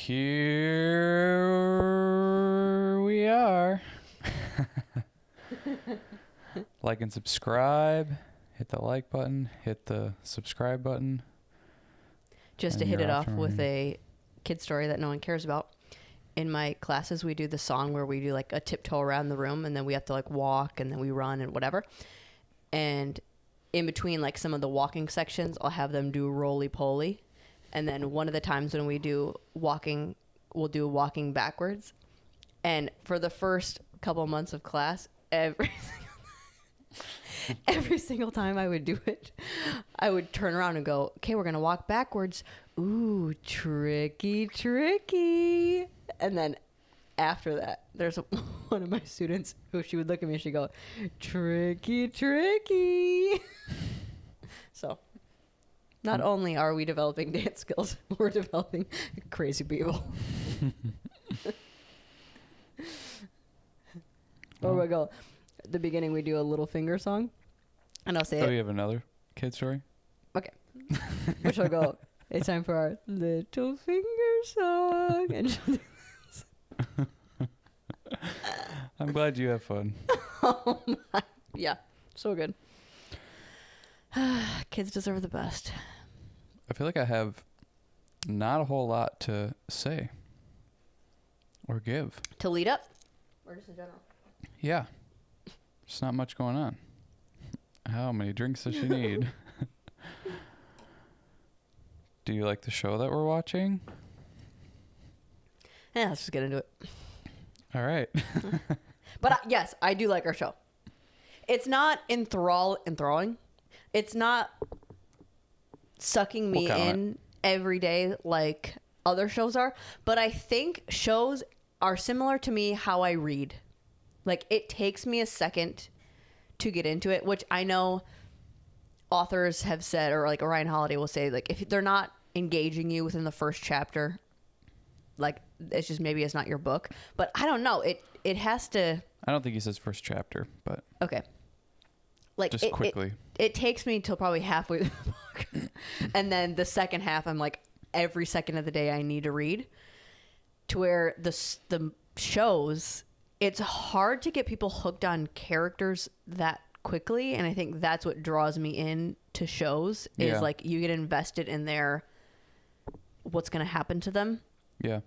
Here we are. Like and subscribe. Hit the like button. Hit the subscribe button. Just to hit it off with a kid story that no one cares about. In my classes, we do the song where we do like a tiptoe around the room, and then we have to like walk, and then we run and whatever. And in between like some of the walking sections, I'll have them do roly-poly. And then one of the times when we do walking, we'll do walking backwards. And for the first couple of months of class, every single time I would do it, I would turn around and go, okay, we're going to walk backwards. Ooh, tricky, tricky. And then after that, there's one of my students who she would look at me and she'd go, tricky, tricky. So not only are we developing dance skills, we're developing crazy people. Or we go, at the beginning we do a little finger song, and I'll say it. Oh, you have another kid story? Okay. Which I'll go, it's time for our little finger song. And she'll do this. I'm glad you have fun. Oh my. Yeah, so good. Kids deserve the best. I feel like I have not a whole lot to say or give. To lead up? Or just in general? Yeah. There's not much going on. How many drinks does she need? Do you like the show that we're watching? Yeah, let's just get into it. All right. But yes, I do like our show. It's not enthralling. It's not sucking me in every day like other shows are. But I think shows are similar to me how I read. Like, it takes me a second to get into it, which I know authors have said, or like Ryan Holiday will say, like, if they're not engaging you within the first chapter, like, it's just maybe it's not your book. But I don't know. It has to. I don't think he says first chapter, but okay. Like, just quickly. It takes me till probably halfway through the book, and then the second half, I'm like, every second of the day I need to read. To where the shows, it's hard to get people hooked on characters that quickly, and I think that's what draws me in to shows is like you get invested in what's going to happen to them. Yeah.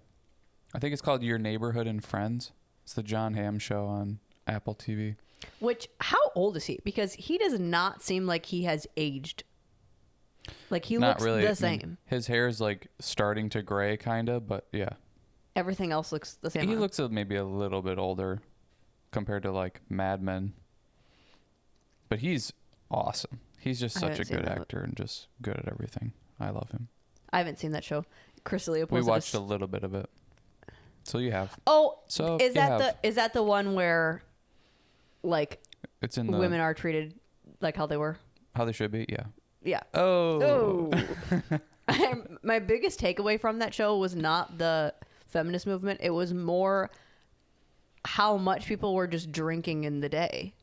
I think it's called Your Neighborhood and Friends. It's the John Hamm show on Apple TV. Which, how old is he? Because he does not seem like he has aged. Like, he Not looks really. the same. His hair is like starting to gray kind of, but yeah. Everything else looks the same. He looks maybe a little bit older compared to like Mad Men. But he's awesome. He's just such a good actor and just good at everything. I love him. I haven't seen that show. Chris D'Elia We watched a little bit of it. So you have. Oh, so is that the one where like it's in women are treated like how they were? How they should be, yeah. Yeah. Oh. My biggest takeaway from that show was not the feminist movement. It was more how much people were just drinking in the day.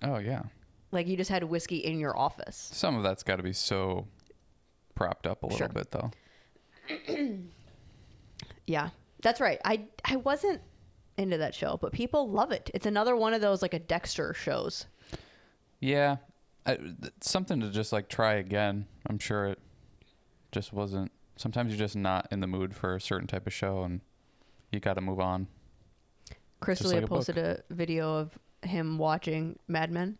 Oh, yeah. Like, you just had whiskey in your office. Some of that's got to be so propped up a little bit, though. Yeah, that's right. I wasn't into that show, but people love it. It's another one of those, like, a Dexter shows. Yeah. Something to just, like, try again. I'm sure it just wasn't. Sometimes you're just not in the mood for a certain type of show, and you got to move on. Chris D'Elia posted a video of him watching Mad Men,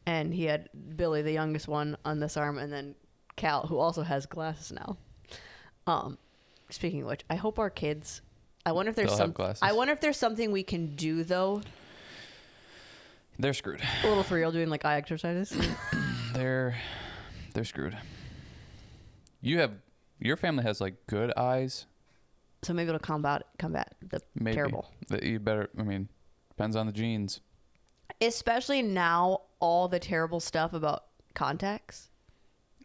and he had Billy, the youngest one, on this arm, and then Cal, who also has glasses now. Speaking of which, I hope our kids. I wonder if there's something we can do though. They're screwed. A little 3-year-old doing like eye exercises. They're screwed. Your family has like good eyes. So maybe it'll combat the terrible. You better. I mean, depends on the genes. Especially now, all the terrible stuff about contacts.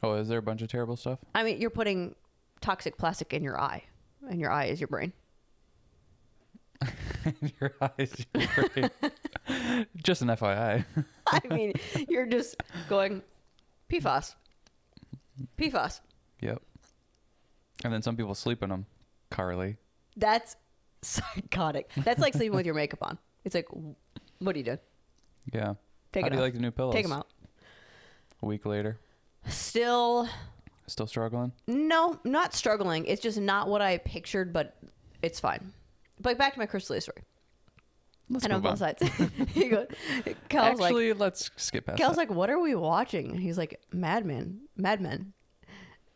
Oh, is there a bunch of terrible stuff? I mean, you're putting toxic plastic in your eye, and your eye is your brain. Your eye is your brain. Just an FYI. I mean, you're just going PFAS. PFAS. Yep. And then some people sleep in them, Carly. That's psychotic. That's like sleeping with your makeup on. It's like, what are you doing? Yeah. Take How it do you off. like the new pillows? Take them out. A week later. Still struggling? No, not struggling. It's just not what I pictured, but it's fine. But back to my Chrysalis story. Let's I know move both on. sides. He goes, Cal's Actually, let's skip past Cal's that. like, what are we watching? And he's like, Mad Men.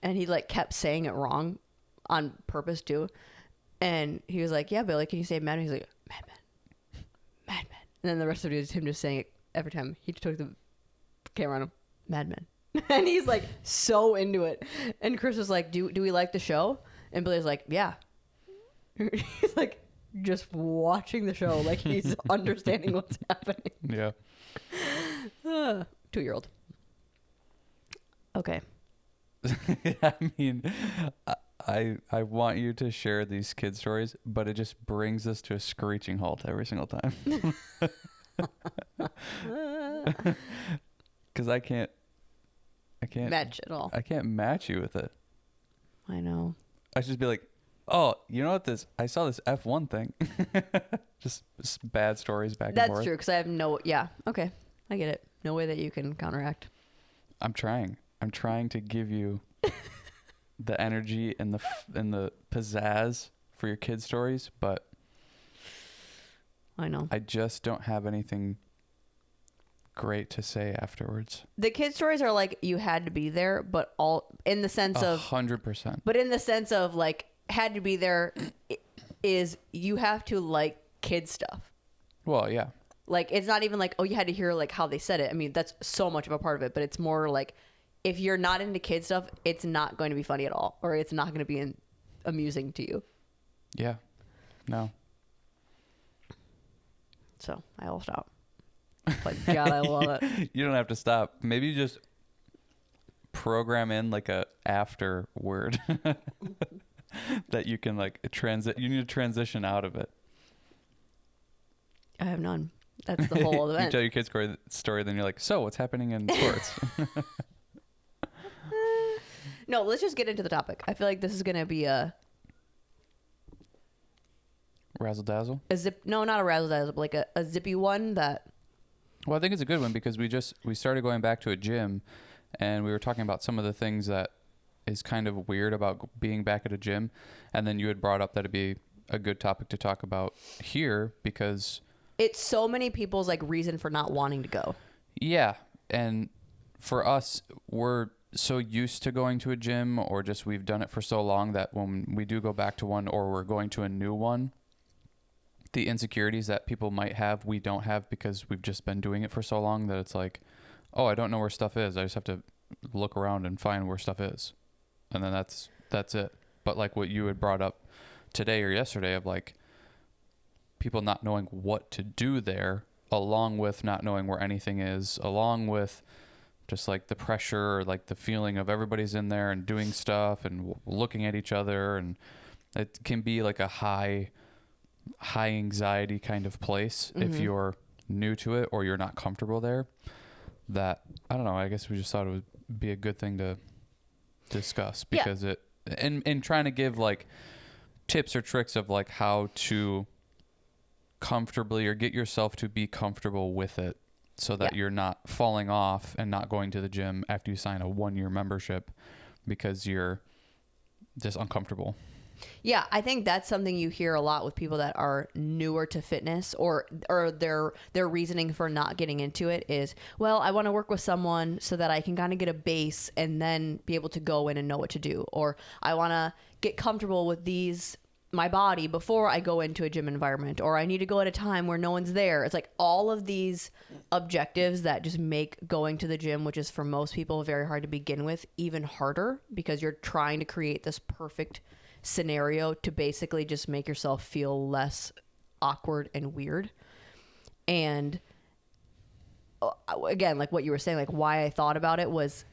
And he like kept saying it wrong on purpose too. And he was like, yeah, Billy, can you say Mad Men? He's like, Mad Men. Mad Men. And then the rest of it is him just saying it every time he took the camera on him. Mad Men. And he's like so into it. And Chris was like, do we like the show? And Billy was like, yeah. He's like just watching the show like he's understanding what's happening. Yeah. 2-year-old. Okay. I mean, I want you to share these kid stories, but it just brings us to a screeching halt every single time. Because I can't Match at all. I can't match you with it. I know. I should just be like, oh, you know what? I saw this F1 thing. just bad stories back and forth. That's true, because I have no... Yeah, okay. I get it. No way that you can counteract. I'm trying to give you the energy and the pizzazz for your kid stories, but I know. I just don't have anything great to say afterwards. The kid stories are like you had to be there, but all in the sense of 100%. But in the sense of like had to be there is you have to like kid stuff. Well, yeah. Like it's not even like, oh, you had to hear like how they said it. I mean, that's so much of a part of it, but it's more like if you're not into kid stuff, it's not going to be funny at all, or it's not going to be amusing to you. Yeah. No. So I will stop. But God, I love it. You don't have to stop. Maybe you just program in like a after word that you can like you need to transition out of it. I have none. That's the whole event. You tell your kid's story, then you're like, so what's happening in sports? No, let's just get into the topic. I feel like this is going to be a Razzle dazzle? no, not a razzle dazzle, but like a zippy one that... Well, I think it's a good one because we started going back to a gym and we were talking about some of the things that is kind of weird about being back at a gym. And then you had brought up that it'd be a good topic to talk about here because... It's so many people's like reason for not wanting to go. Yeah. And for us, we're so used to going to a gym or just we've done it for so long that when we do go back to one or we're going to a new one, the insecurities that people might have, we don't have because we've just been doing it for so long that it's like, oh, I don't know where stuff is. I just have to look around and find where stuff is. And then that's it. But like what you had brought up today or yesterday of like people not knowing what to do there, along with not knowing where anything is, along with just like the pressure or like the feeling of everybody's in there and doing stuff and looking at each other. And it can be like a high anxiety kind of place if you're new to it or you're not comfortable there. That, I don't know, I guess we just thought it would be a good thing to discuss because it, in trying to give like tips or tricks of like how to comfortably or get yourself to be comfortable with it so that you're not falling off and not going to the gym after you sign a 1-year membership because you're just uncomfortable. Yeah, I think that's something you hear a lot with people that are newer to fitness or their reasoning for not getting into it is, well, I want to work with someone so that I can kind of get a base and then be able to go in and know what to do. Or I want to get comfortable with my body before I go into a gym environment, or I need to go at a time where no one's there. It's like all of these objectives that just make going to the gym, which is for most people very hard to begin with, even harder because you're trying to create this perfect scenario to basically just make yourself feel less awkward and weird. And again, like what you were saying, like why I thought about it was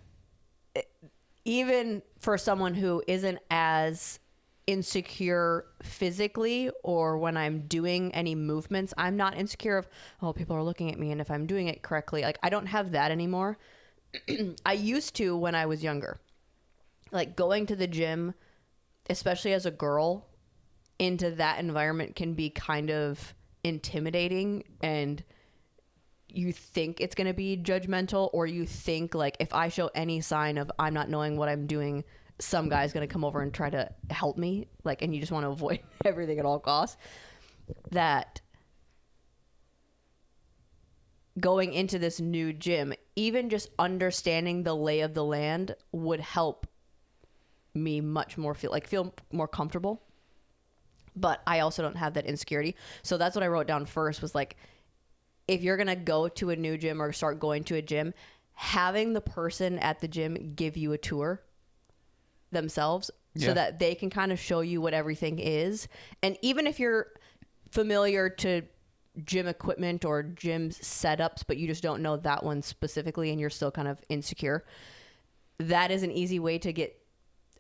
even for someone who isn't as insecure physically or when I'm doing any movements, I'm not insecure of, oh, people are looking at me and if I'm doing it correctly. Like I don't have that anymore. I used to when I was younger. Like going to the gym, especially as a girl, into that environment can be kind of intimidating, and you think it's going to be judgmental, or you think like if I show any sign of I'm not knowing what I'm doing, some guy's going to come over and try to help me, like, and you just want to avoid everything at all costs. That going into this new gym, even just understanding the lay of the land would help me much more feel more comfortable. But I also don't have that insecurity. So that's what I wrote down first was like, if you're going to go to a new gym or start going to a gym, having the person at the gym give you a tour themselves so that they can kind of show you what everything is. And even if you're familiar to gym equipment or gym setups, but you just don't know that one specifically and you're still kind of insecure, that is an easy way to get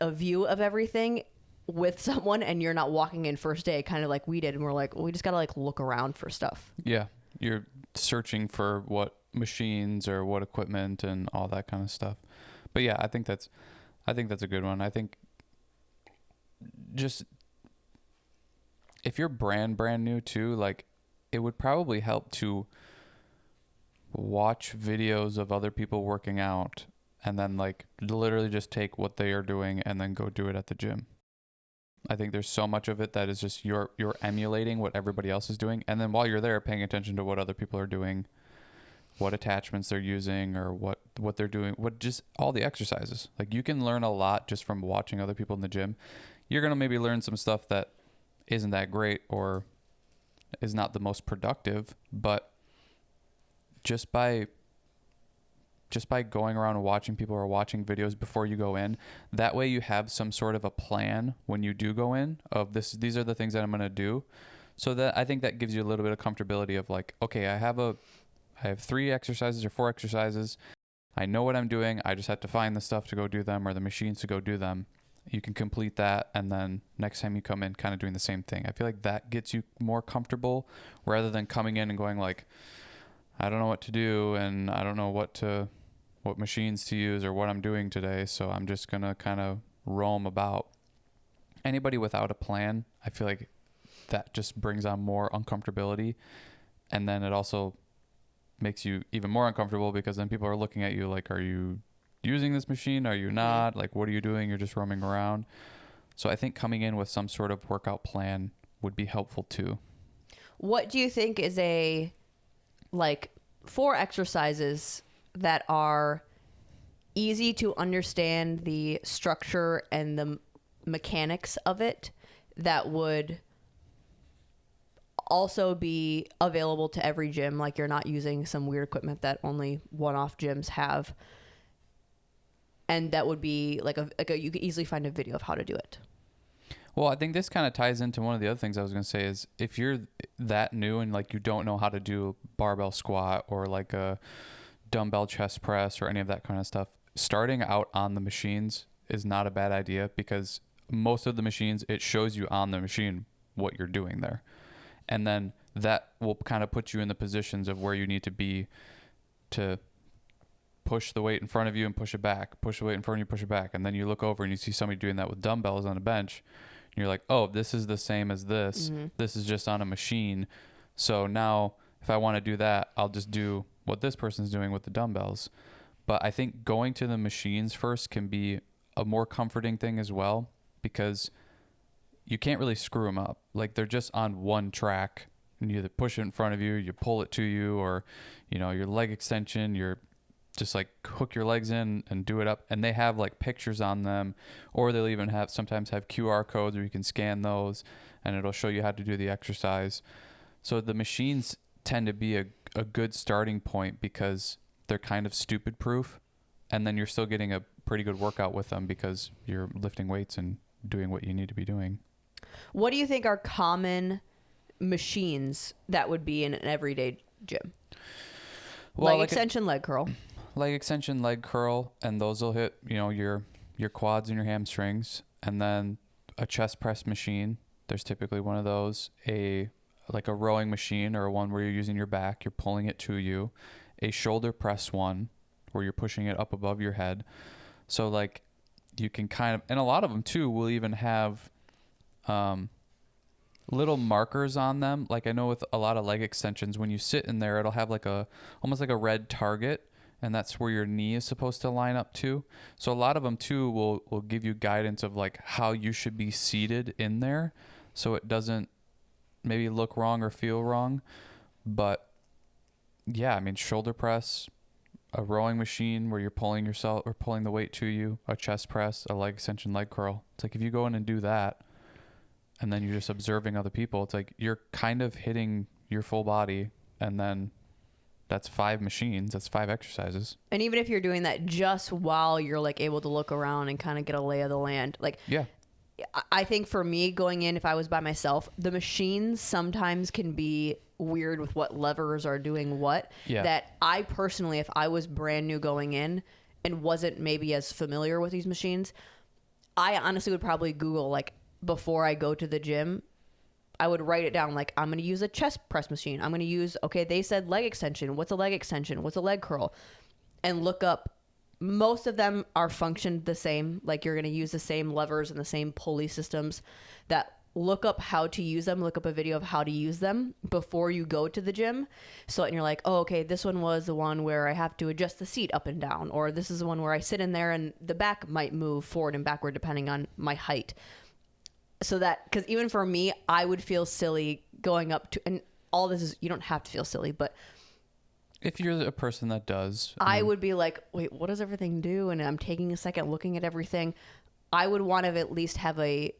a view of everything with someone, and you're not walking in first day kind of like we did and we're like, well, we just gotta like look around for stuff. Yeah, you're searching for what machines or what equipment and all that kind of stuff. But yeah, I think that's a good one. I think just if you're brand new too, like it would probably help to watch videos of other people working out and then like literally just take what they are doing and then go do it at the gym. I think there's so much of it that is just you're emulating what everybody else is doing, and then while you're there paying attention to what other people are doing, what attachments they're using or what they're doing, what just all the exercises. Like you can learn a lot just from watching other people in the gym. You're going to maybe learn some stuff that isn't that great or is not the most productive, but just by going around and watching people or watching videos before you go in, that way you have some sort of a plan when you do go in of these are the things that I'm going to do. So that I think that gives you a little bit of comfortability of like, okay, I have 3 exercises or 4 exercises. I know what I'm doing. I just have to find the stuff to go do them or the machines to go do them. You can complete that, and then next time you come in kind of doing the same thing. I feel like that gets you more comfortable rather than coming in and going like, I don't know what to do and I don't know what machines to use or what I'm doing today, so I'm just going to kind of roam about. Anybody without a plan, I feel like that just brings on more uncomfortability, and then it also makes you even more uncomfortable because then people are looking at you like, are you using this machine? Are you not? Like, what are you doing? You're just roaming around. So I think coming in with some sort of workout plan would be helpful too. What do you think is a, like, 4 exercises that are easy to understand the structure and the mechanics of it that would also be available to every gym? Like you're not using some weird equipment that only one-off gyms have, and that would be like you could easily find a video of how to do it. Well, I think this kind of ties into one of the other things I was going to say is if you're that new and like you don't know how to do barbell squat or like a dumbbell chest press or any of that kind of stuff, starting out on the machines is not a bad idea because most of the machines, it shows you on the machine what you're doing there. And then that will kind of put you in the positions of where you need to be to push the weight in front of you and push it back, push the weight in front of you, push it back. And then you look over and you see somebody doing that with dumbbells on a bench. And you're like, oh, this is the same as this. Mm-hmm. This is just on a machine. So now if I want to do that, I'll just do what this person's doing with the dumbbells. But I think going to the machines first can be a more comforting thing as well because you can't really screw them up. Like they're just on one track and you either push it in front of you, you pull it to you, or, you know, your leg extension, you're just like hook your legs in and do it up. And they have like pictures on them, or they'll even sometimes have QR codes where you can scan those and it'll show you how to do the exercise. So the machines tend to be a good starting point because they're kind of stupid proof. And then you're still getting a pretty good workout with them because you're lifting weights and doing what you need to be doing. What do you think are common machines that would be in an everyday gym? Well, leg extension, leg curl. Leg extension, leg curl, and those will hit, you know, your quads and your hamstrings. And then a chest press machine, there's typically one of those. Like a rowing machine or one where you're using your back, you're pulling it to you. A shoulder press one where you're pushing it up above your head. So like you can kind of, and a lot of them too will even have little markers on them. Like I know with a lot of leg extensions, when you sit in there, it'll have like almost like a red target, and that's where your knee is supposed to line up to. So a lot of them too will give you guidance of like how you should be seated in there, so it doesn't maybe look wrong or feel wrong. But yeah, I mean, shoulder press, a rowing machine where you're pulling yourself or pulling the weight to you, a chest press, a leg extension, leg curl. It's like if you go in and do that and then you're just observing other people, it's like you're kind of hitting your full body, and then that's 5 machines, that's 5 exercises. And even if you're doing that just while you're like able to look around and kind of get a lay of the land, like, yeah, I think for me going in, if I was by myself, the machines sometimes can be weird with what levers are doing what. Yeah. That I personally, if I was brand new going in and wasn't maybe as familiar with these machines, I honestly would probably Google, like, before I go to the gym, I would write it down. Like, I'm going to use a chest press machine. I'm going to use, okay, they said leg extension. What's a leg extension? What's a leg curl? And look up. Most of them are functioned the same. Like, you're going to use the same levers and the same pulley systems. That look up how to use them. Look up a video of how to use them before you go to the gym. So and you're like, oh, okay, this one was the one where I have to adjust the seat up and down. Or this is the one where I sit in there and the back might move forward and backward depending on my height. So that, because even for me, I would feel silly going up to, and all this is, you don't have to feel silly, but if you're a person that does, I would be like, wait, what does everything do? And I'm taking a second looking at everything. I would want to at least have a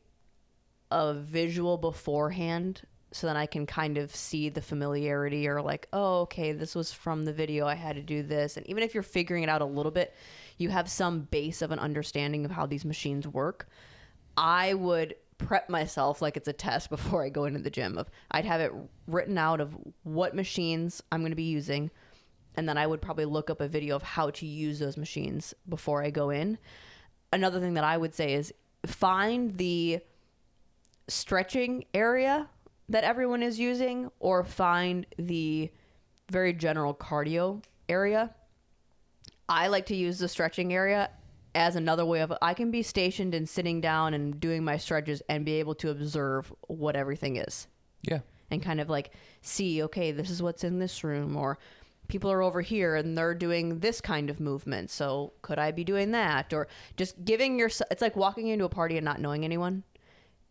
visual beforehand so that I can kind of see the familiarity, or like, oh, okay, this was from the video. I had to do this. And even if you're figuring it out a little bit, you have some base of an understanding of how these machines work. I would prep myself like it's a test before I go into the gym. I'd have it written out of what machines I'm going to be using. And then I would probably look up a video of how to use those machines before I go in. Another thing that I would say is find the stretching area that everyone is using, or find the very general cardio area. I like to use the stretching area as another way of, I can be stationed and sitting down and doing my stretches and be able to observe what everything is. yeah, And kind of like see, okay, this is what's in this room, or people are over here and they're doing this kind of movement. So could I be doing that? Or just giving yourself, it's like walking into a party and not knowing anyone.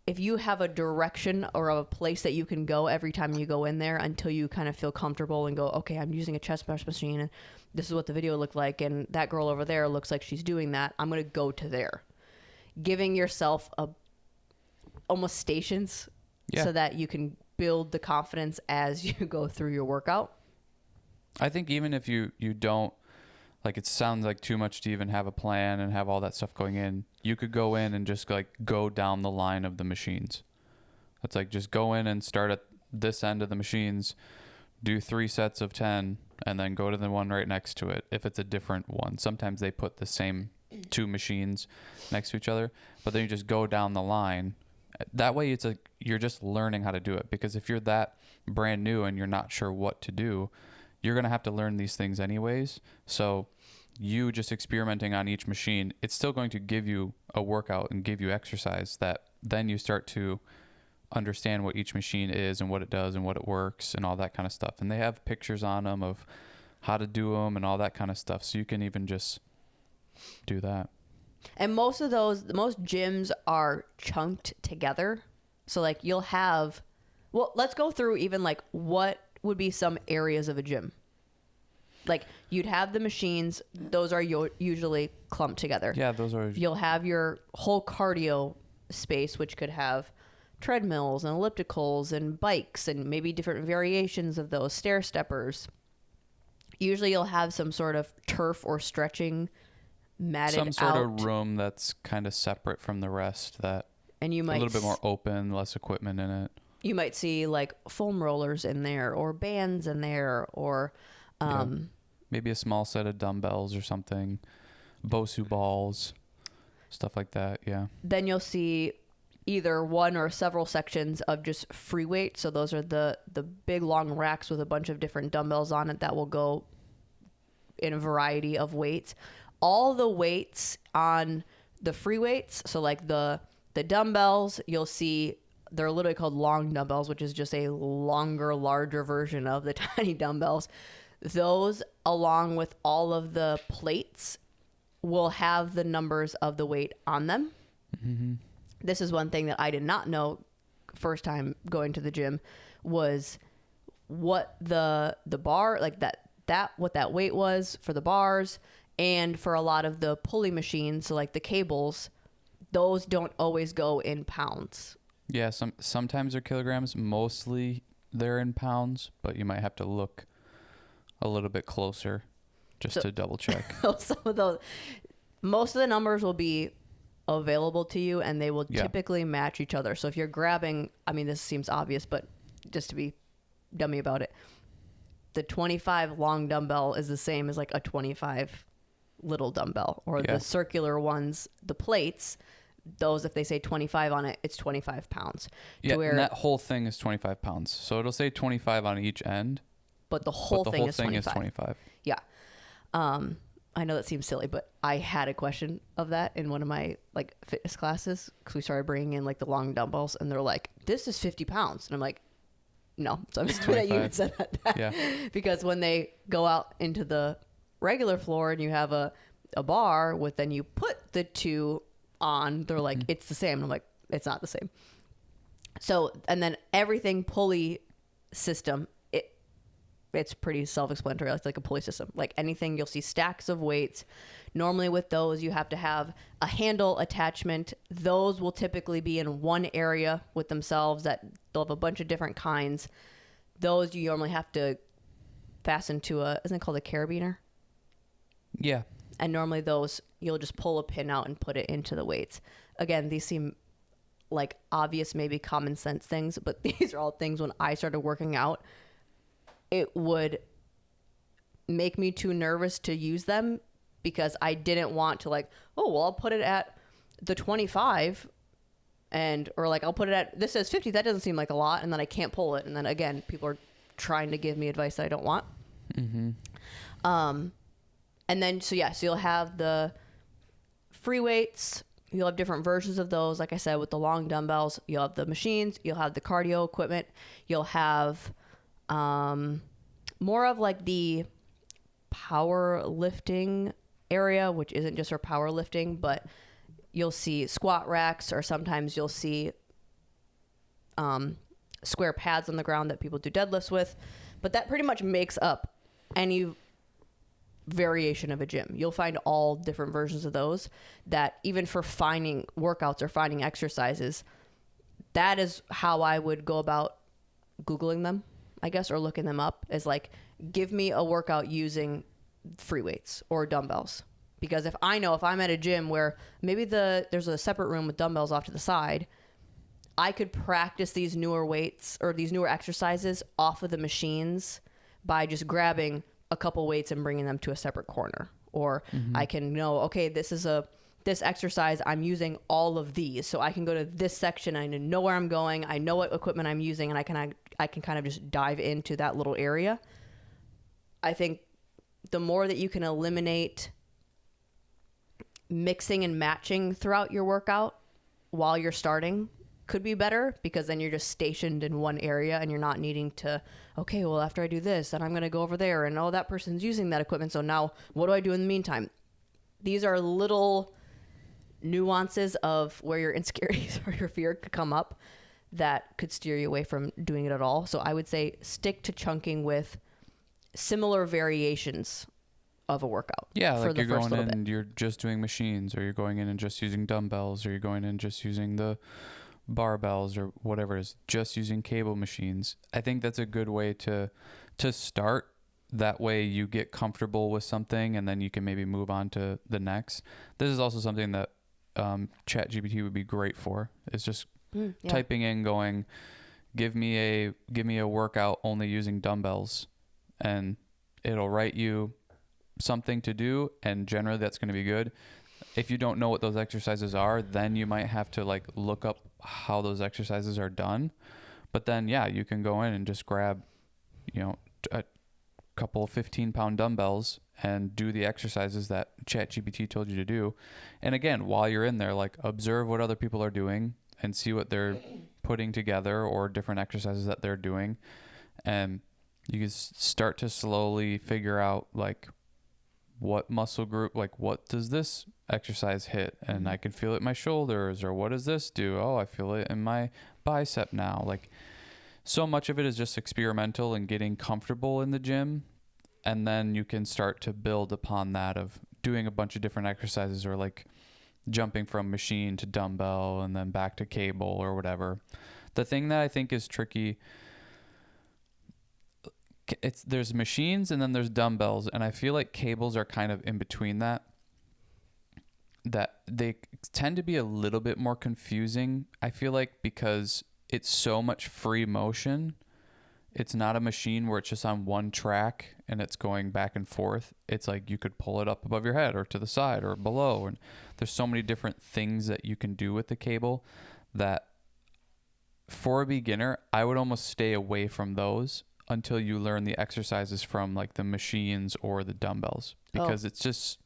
If you have a direction or a place that you can go every time you go in there until you kind of feel comfortable and go, okay, I'm using a chest press machine and this is what the video looked like, and that girl over there looks like she's doing that, I'm going to go to there. Giving yourself almost stations so that you can build the confidence as you go through your workout. I think even if you don't, like, it sounds like too much to even have a plan and have all that stuff going in, you could go in and just like go down the line of the machines. It's like, just go in and start at this end of the machines, do 3 sets of 10, and then go to the one right next to it. If it's a different one, sometimes they put the same 2 machines next to each other, but then you just go down the line. That way it's like, you're just learning how to do it. Because if you're that brand new and you're not sure what to do, you're going to have to learn these things anyways. So you just experimenting on each machine, it's still going to give you a workout and give you exercise that then you start to understand what each machine is and what it does and what it works and all that kind of stuff. And they have pictures on them of how to do them and all that kind of stuff. So you can even just do that. And most gyms are chunked together. So like you'll have, well, let's go through even like what would be some areas of a gym. Like you'd have the machines, those are usually clumped together. Yeah, those are. You'll have your whole cardio space, which could have treadmills and ellipticals and bikes and maybe different variations of those, stair steppers. Usually you'll have some sort of turf or stretching matted out. Some sort of room that's kind of separate from the rest, that and you might a little bit more open, less equipment in it. You might see like foam rollers in there or bands in there, or maybe a small set of dumbbells or something, Bosu balls, stuff like that. Yeah. Then you'll see either one or several sections of just free weight. So those are the big long racks with a bunch of different dumbbells on it that will go in a variety of weights. All the weights on the free weights, so like the dumbbells, you'll see they're literally called long dumbbells, which is just a longer, larger version of the tiny dumbbells. Those, along with all of the plates, will have the numbers of the weight on them. Mm-hmm. This is one thing that I did not know first time going to the gym, was what the bar, like what that weight was for the bars, and for a lot of the pulley machines, so like the cables, those don't always go in pounds. Yeah, sometimes they're kilograms, mostly they're in pounds, but you might have to look a little bit closer just to double check. Some of those, most of the numbers will be available to you, and they will typically match each other. So if you're grabbing, I mean, this seems obvious, but just to be dummy about it, the 25 long dumbbell is the same as like a 25 little dumbbell, or the circular ones, the plates, those, if they say 25 on it, it's 25 pounds. Yeah, and that whole thing is 25 pounds. So it'll say 25 on each end. But the whole thing is 25. Yeah. I know that seems silly, but I had a question of that in one of my like fitness classes, because we started bringing in like the long dumbbells, and they're like, this is 50 pounds. And I'm like, no. So I'm just glad you said that. Yeah. Because when they go out into the regular floor and you have a bar with, then you put the two on, they're like, it's the same. And I'm like, it's not the same. So, and then everything pulley system, it's pretty self-explanatory. It's like a pulley system. Like anything, you'll see stacks of weights. Normally with those, you have to have a handle attachment. Those will typically be in one area with themselves, that they'll have a bunch of different kinds. Those you normally have to fasten to isn't it called a carabiner? Yeah. And normally those, you'll just pull a pin out and put it into the weights. Again, these seem like obvious, maybe common sense things, but these are all things when I started working out, it would make me too nervous to use them, because I didn't want to like, oh, well, I'll put it at the 25 or like, I'll put it at, this says 50. That doesn't seem like a lot. And then I can't pull it. And then again, people are trying to give me advice that I don't want. Mm-hmm. And then, so you'll have the free weights. You'll have different versions of those. Like I said, with the long dumbbells, you'll have the machines, you'll have the cardio equipment, you'll have more of like the power lifting area, which isn't just for power lifting, but you'll see squat racks, or sometimes you'll see square pads on the ground that people do deadlifts with. But that pretty much makes up any variation of a gym. You'll find all different versions of those, that even for finding workouts or finding exercises, that is how I would go about Googling them, I guess, or looking them up, is like, give me a workout using free weights or dumbbells. Because if I'm at a gym where maybe there's a separate room with dumbbells off to the side, I could practice these newer weights or these newer exercises off of the machines by just grabbing a couple weights and bringing them to a separate corner. Or I can know, okay, this exercise, I'm using all of these, so I can go to this section. I know where I'm going. I know what equipment I'm using, and I can kind of just dive into that little area. I think the more that you can eliminate mixing and matching throughout your workout while you're starting could be better, because then you're just stationed in one area and you're not needing to, okay, well, after I do this, then I'm going to go over there, and that person's using that equipment, so now what do I do in the meantime? These are little nuances of where your insecurities or your fear could come up that could steer you away from doing it at all. So I would say stick to chunking with similar variations of a workout. Yeah, like you're going in and you're just doing machines, or you're going in and just using dumbbells, or you're going in and just using the barbells, or whatever it is, just using cable machines. I think that's a good way to start. That way you get comfortable with something, and then you can maybe move on to the next. This is also something that ChatGPT would be great for. It's just typing in, going, give me a workout only using dumbbells, and it'll write you something to do, and generally that's going to be good. If you don't know what those exercises are, then you might have to like look up how those exercises are done. But then you can go in and just grab a couple 15-pound dumbbells and do the exercises that ChatGPT told you to do. And again, while you're in there, like, observe what other people are doing and see what they're putting together or different exercises that they're doing. And you can start to slowly figure out like what muscle group, like what does this exercise hit? And I can feel it in my shoulders, or what does this do? Oh, I feel it in my bicep now. Like, so much of it is just experimental and getting comfortable in the gym. And then you can start to build upon that of doing a bunch of different exercises, or like jumping from machine to dumbbell and then back to cable or whatever. The thing that I think is tricky, there's machines and then there's dumbbells, and I feel like cables are kind of in between that they tend to be a little bit more confusing, I feel like, because it's so much free motion. It's not a machine where it's just on one track and it's going back and forth. It's like you could pull it up above your head or to the side or below, and there's so many different things that you can do with the cable that for a beginner, I would almost stay away from those until you learn the exercises from like the machines or the dumbbells, because it's just,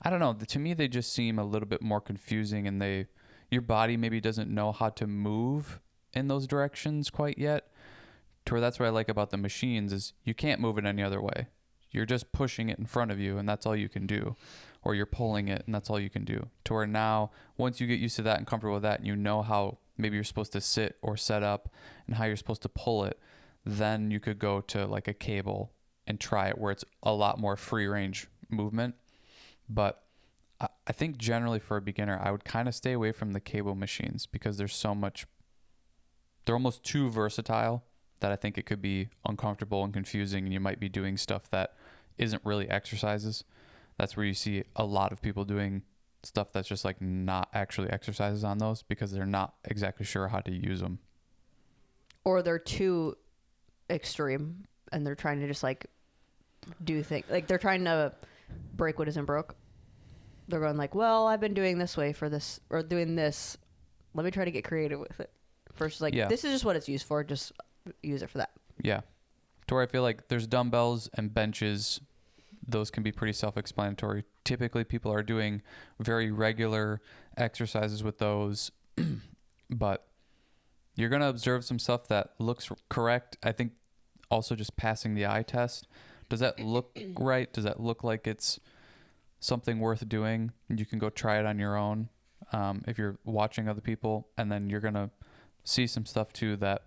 I don't know, to me they just seem a little bit more confusing, and your body maybe doesn't know how to move in those directions quite yet. To where that's what I like about the machines is you can't move it any other way. You're just pushing it in front of you and that's all you can do, or you're pulling it and that's all you can do. To where now, once you get used to that and comfortable with that, and you know how maybe you're supposed to sit or set up and how you're supposed to pull it, then you could go to like a cable and try it where it's a lot more free range movement. But I think generally for a beginner, I would kind of stay away from the cable machines because they're almost too versatile that I think it could be uncomfortable and confusing, and you might be doing stuff that isn't really exercises. That's where you see a lot of people doing stuff that's just like not actually exercises on those because they're not exactly sure how to use them. Or they're too extreme and they're trying to just like do things. Like they're trying to break what isn't broke. They're going like, well, I've been doing this way for this, or doing this. Let me try to get creative with it. Versus like, this is just what it's used for. Just use it for that. Yeah. To where I feel like there's dumbbells and benches. Those can be pretty self-explanatory. Typically people are doing very regular exercises with those, but you're going to observe some stuff that looks correct. I think also just passing the eye test. Does that look right? Does that look like it's something worth doing? You can go try it on your own if you're watching other people, and then you're going to see some stuff too that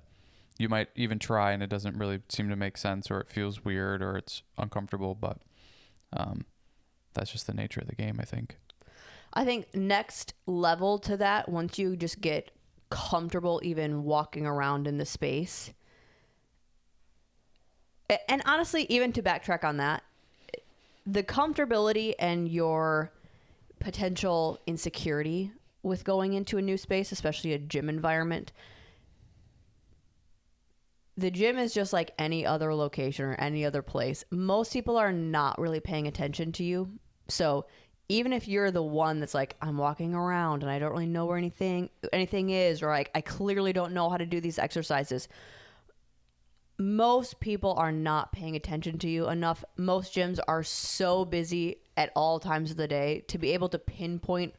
you might even try and it doesn't really seem to make sense, or it feels weird, or it's uncomfortable, but that's just the nature of the game, I think. I think next level to that, once you just get comfortable even walking around in the space, and honestly, even to backtrack on that, the comfortability and your potential insecurity with going into a new space, especially a gym environment, the gym is just like any other location or any other place. Most people are not really paying attention to you. So even if you're the one that's like, I'm walking around and I don't really know where anything is, or like, I clearly don't know how to do these exercises, most people are not paying attention to you enough. Most gyms are so busy at all times of the day to be able to pinpoint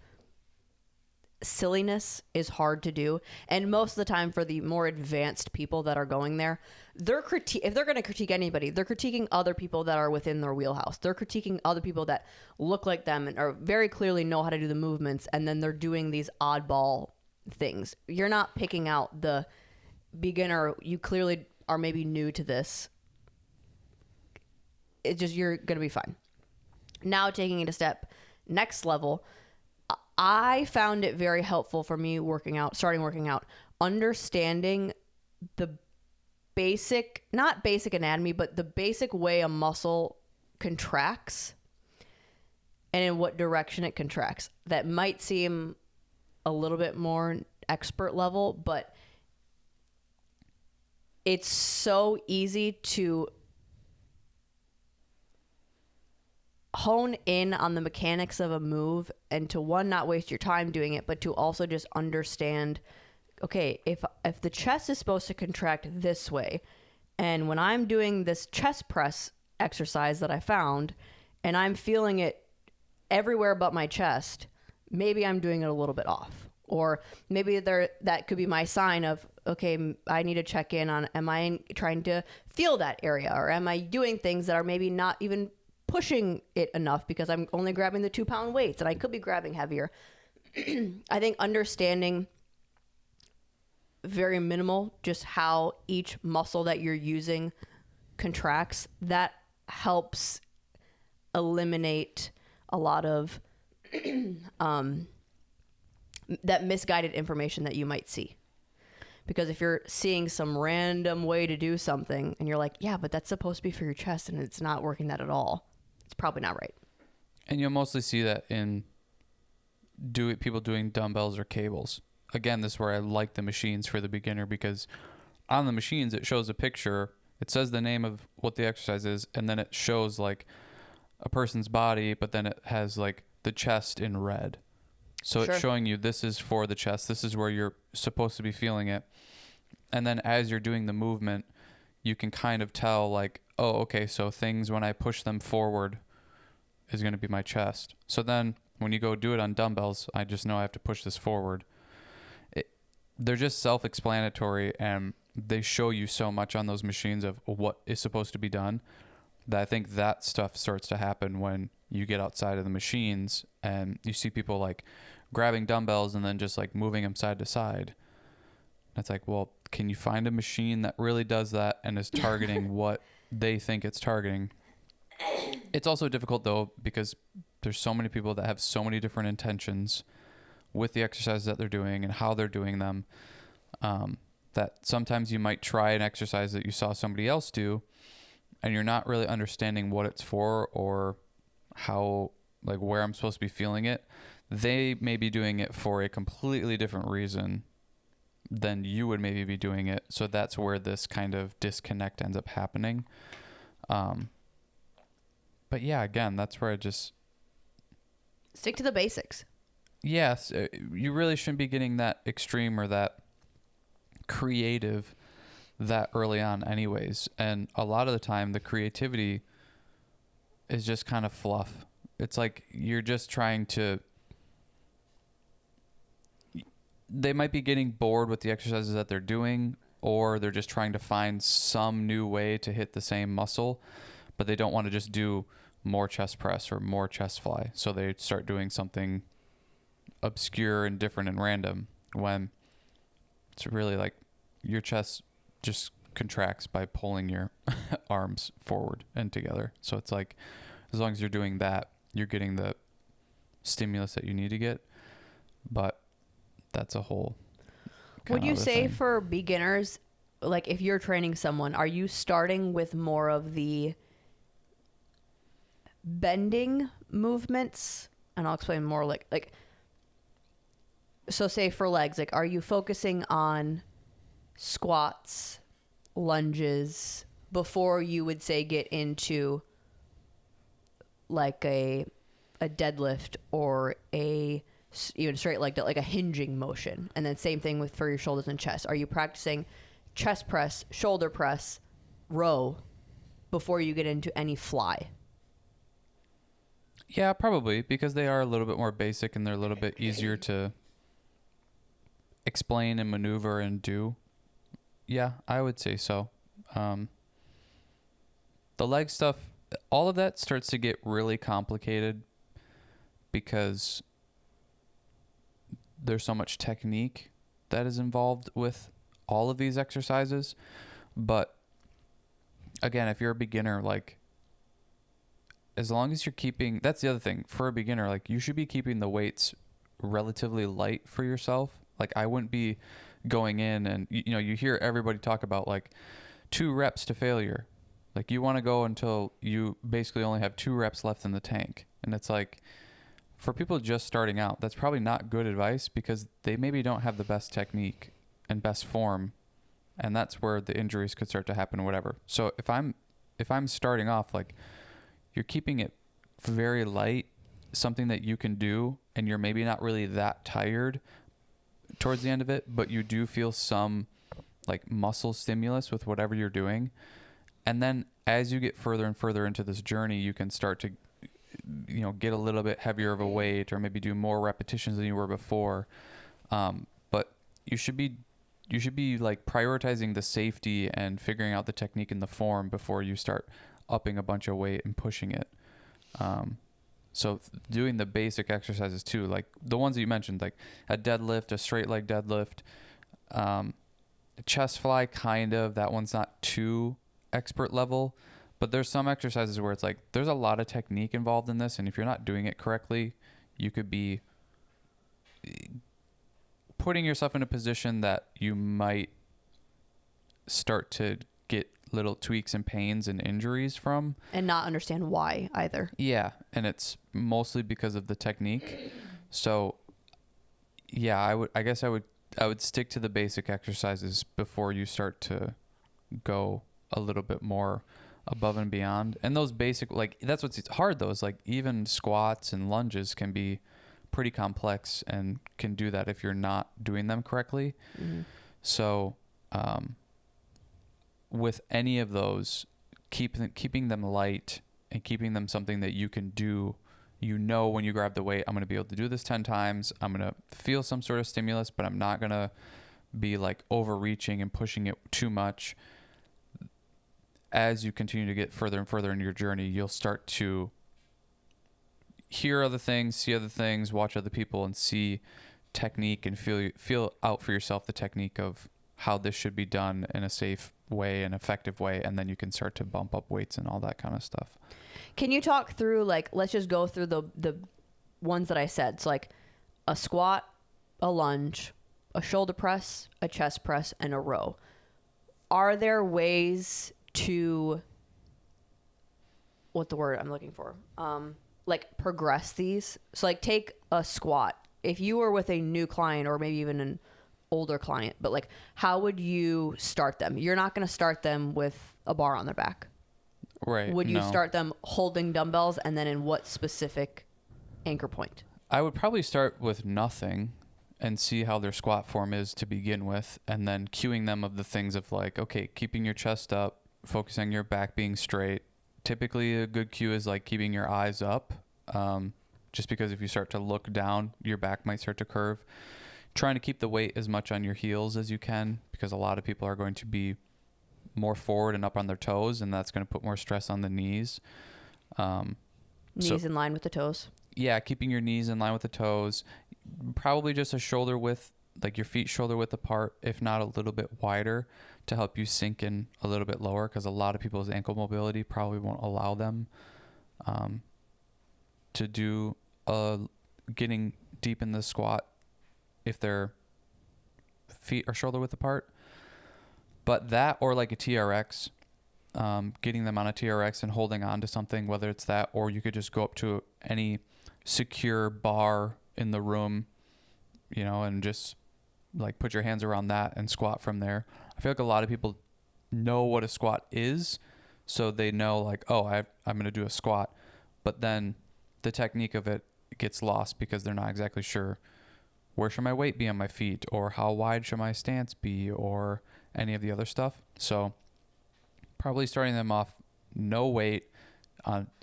silliness is hard to do. And most of the time, for the more advanced people that are going there, if they're going to critique anybody, they're critiquing other people that are within their wheelhouse. They're critiquing other people that look like them and are very clearly know how to do the movements, and then they're doing these oddball things. You're not picking out the beginner. You clearly are maybe new to this. It's just, you're going to be fine. Now, taking it a step next level, I found it very helpful for me starting working out, understanding the basic, not basic anatomy, but the basic way a muscle contracts and in what direction it contracts. That might seem a little bit more expert level, but it's so easy to hone in on the mechanics of a move, and to, one, not waste your time doing it, but to also just understand, okay, if the chest is supposed to contract this way, and when I'm doing this chest press exercise that I found, and I'm feeling it everywhere but my chest, maybe I'm doing it a little bit off. Or maybe that could be my sign of, okay, I need to check in on, am I trying to feel that area? Or am I doing things that are maybe not even pushing it enough because I'm only grabbing the 2-pound weights and I could be grabbing heavier. I think understanding very minimal, just how each muscle that you're using contracts, that helps eliminate a lot of that misguided information that you might see. Because if you're seeing some random way to do something and you're like, yeah, but that's supposed to be for your chest and it's not working that at all, it's probably not right. And you'll mostly see that in people doing dumbbells or cables. Again, this is where I like the machines for the beginner, because on the machines it shows a picture, it says the name of what the exercise is, and then it shows like a person's body, but then it has like the chest in red. So Sure. It's showing you this is for the chest, this is where you're supposed to be feeling it. And then as you're doing the movement, you can kind of tell like, oh, okay, so things when I push them forward is going to be my chest. So then when you go do it on dumbbells, I just know I have to push this forward. They're just self-explanatory, and they show you so much on those machines of what is supposed to be done, that I think that stuff starts to happen when you get outside of the machines and you see people like grabbing dumbbells and then just like moving them side to side. It's like, well, can you find a machine that really does that and is targeting what they think it's targeting? It's also difficult though, because there's so many people that have so many different intentions with the exercises that they're doing and how they're doing them, that sometimes you might try an exercise that you saw somebody else do and you're not really understanding what it's for or how, like where I'm supposed to be feeling it. They may be doing it for a completely different reason than you would maybe be doing it. So that's where this kind of disconnect ends up happening. But yeah, again, that's where I just stick to the basics. Yes, you really shouldn't be getting that extreme or that creative that early on anyways. And a lot of the time the creativity is just kind of fluff. It's like you're just trying to, they might be getting bored with the exercises that they're doing, or they're just trying to find some new way to hit the same muscle, but they don't want to just do more chest press or more chest fly. So they start doing something obscure and different and random, when it's really like your chest just contracts by pulling your arms forward and together. So it's like, as long as you're doing that, you're getting the stimulus that you need to get. But that's a whole Would you say thing. For beginners, like if you're training someone, are you starting with more of the bending movements? And I'll explain more like so say for legs, like are you focusing on squats, lunges before you would say get into like a deadlift or a even straight leg, like a hinging motion? And then same thing for your shoulders and chest. Are you practicing chest press, shoulder press, row before you get into any fly? Yeah, probably, because they are a little bit more basic and they're a little bit easier to explain and maneuver and do. Yeah, I would say so. The leg stuff, all of that starts to get really complicated because there's so much technique that is involved with all of these exercises. But again, if you're a beginner, like as long as you're keeping, that's the other thing for a beginner, like you should be keeping the weights relatively light for yourself. Like I wouldn't be going in and, you know, you hear everybody talk about like 2 reps to failure. Like you want to go until you basically only have 2 reps left in the tank. And it's like, for people just starting out, that's probably not good advice, because they maybe don't have the best technique and best form. And that's where the injuries could start to happen or whatever. So if I'm starting off, like you're keeping it very light, something that you can do, and you're maybe not really that tired towards the end of it, but you do feel some like muscle stimulus with whatever you're doing. And then as you get further and further into this journey, you can start to, you know, get a little bit heavier of a weight, or maybe do more repetitions than you were before. But you should be like prioritizing the safety and figuring out the technique and the form before you start upping a bunch of weight and pushing it. So doing the basic exercises too, like the ones that you mentioned, like a deadlift, a straight leg deadlift, chest fly, kind of, that one's not too expert level, but there's some exercises where it's like, there's a lot of technique involved in this. And if you're not doing it correctly, you could be putting yourself in a position that you might start to get little tweaks and pains and injuries from, and not understand why either. Yeah, and it's mostly because of the technique. So yeah, I guess I would stick to the basic exercises before you start to go a little bit more above and beyond. And those basic, like, that's what's hard though, is like even squats and lunges can be pretty complex and can do that if you're not doing them correctly. Mm-hmm. So with any of those, keeping them light and keeping them something that you can do, when you grab the weight, I'm going to be able to do this 10 times. I'm going to feel some sort of stimulus, but I'm not going to be like overreaching and pushing it too much. As you continue to get further and further in your journey, you'll start to hear other things, see other things, watch other people, and see technique and feel out for yourself the technique of how this should be done in a safe way, an effective way, and then you can start to bump up weights and all that kind of stuff. Can you talk through, like, let's just go through the ones that I said. So like a squat, a lunge, a shoulder press, a chest press, and a row. Are there ways to, what the word I'm looking for? Like progress these? So like take a squat. If you were with a new client or maybe even an older client, but like how would you start them? You're not going to start them with a bar on their back. Right. Would you start them holding dumbbells, and then in what specific anchor point? I would probably start with nothing and see how their squat form is to begin with, and then cueing them of the things of like, okay, keeping your chest up, focusing on your back being straight. Typically a good cue is like keeping your eyes up, just because if you start to look down, your back might start to curve. Trying to keep the weight as much on your heels as you can, because a lot of people are going to be more forward and up on their toes, and that's going to put more stress on the knees. Knees in line with the toes. Yeah, keeping your knees in line with the toes. Probably just a shoulder width, like your feet shoulder width apart, if not a little bit wider, to help you sink in a little bit lower, because a lot of people's ankle mobility probably won't allow them to do getting deep in the squat if their feet are shoulder width apart. But that, or like a TRX, getting them on a TRX and holding on to something, whether it's that, or you could just go up to any secure bar in the room, and just like put your hands around that and squat from there. I feel like a lot of people know what a squat is, so they know like, oh, I'm going to do a squat, but then the technique of it gets lost because they're not exactly sure where should my weight be on my feet, or how wide should my stance be, or any of the other stuff. So probably starting them off no weight,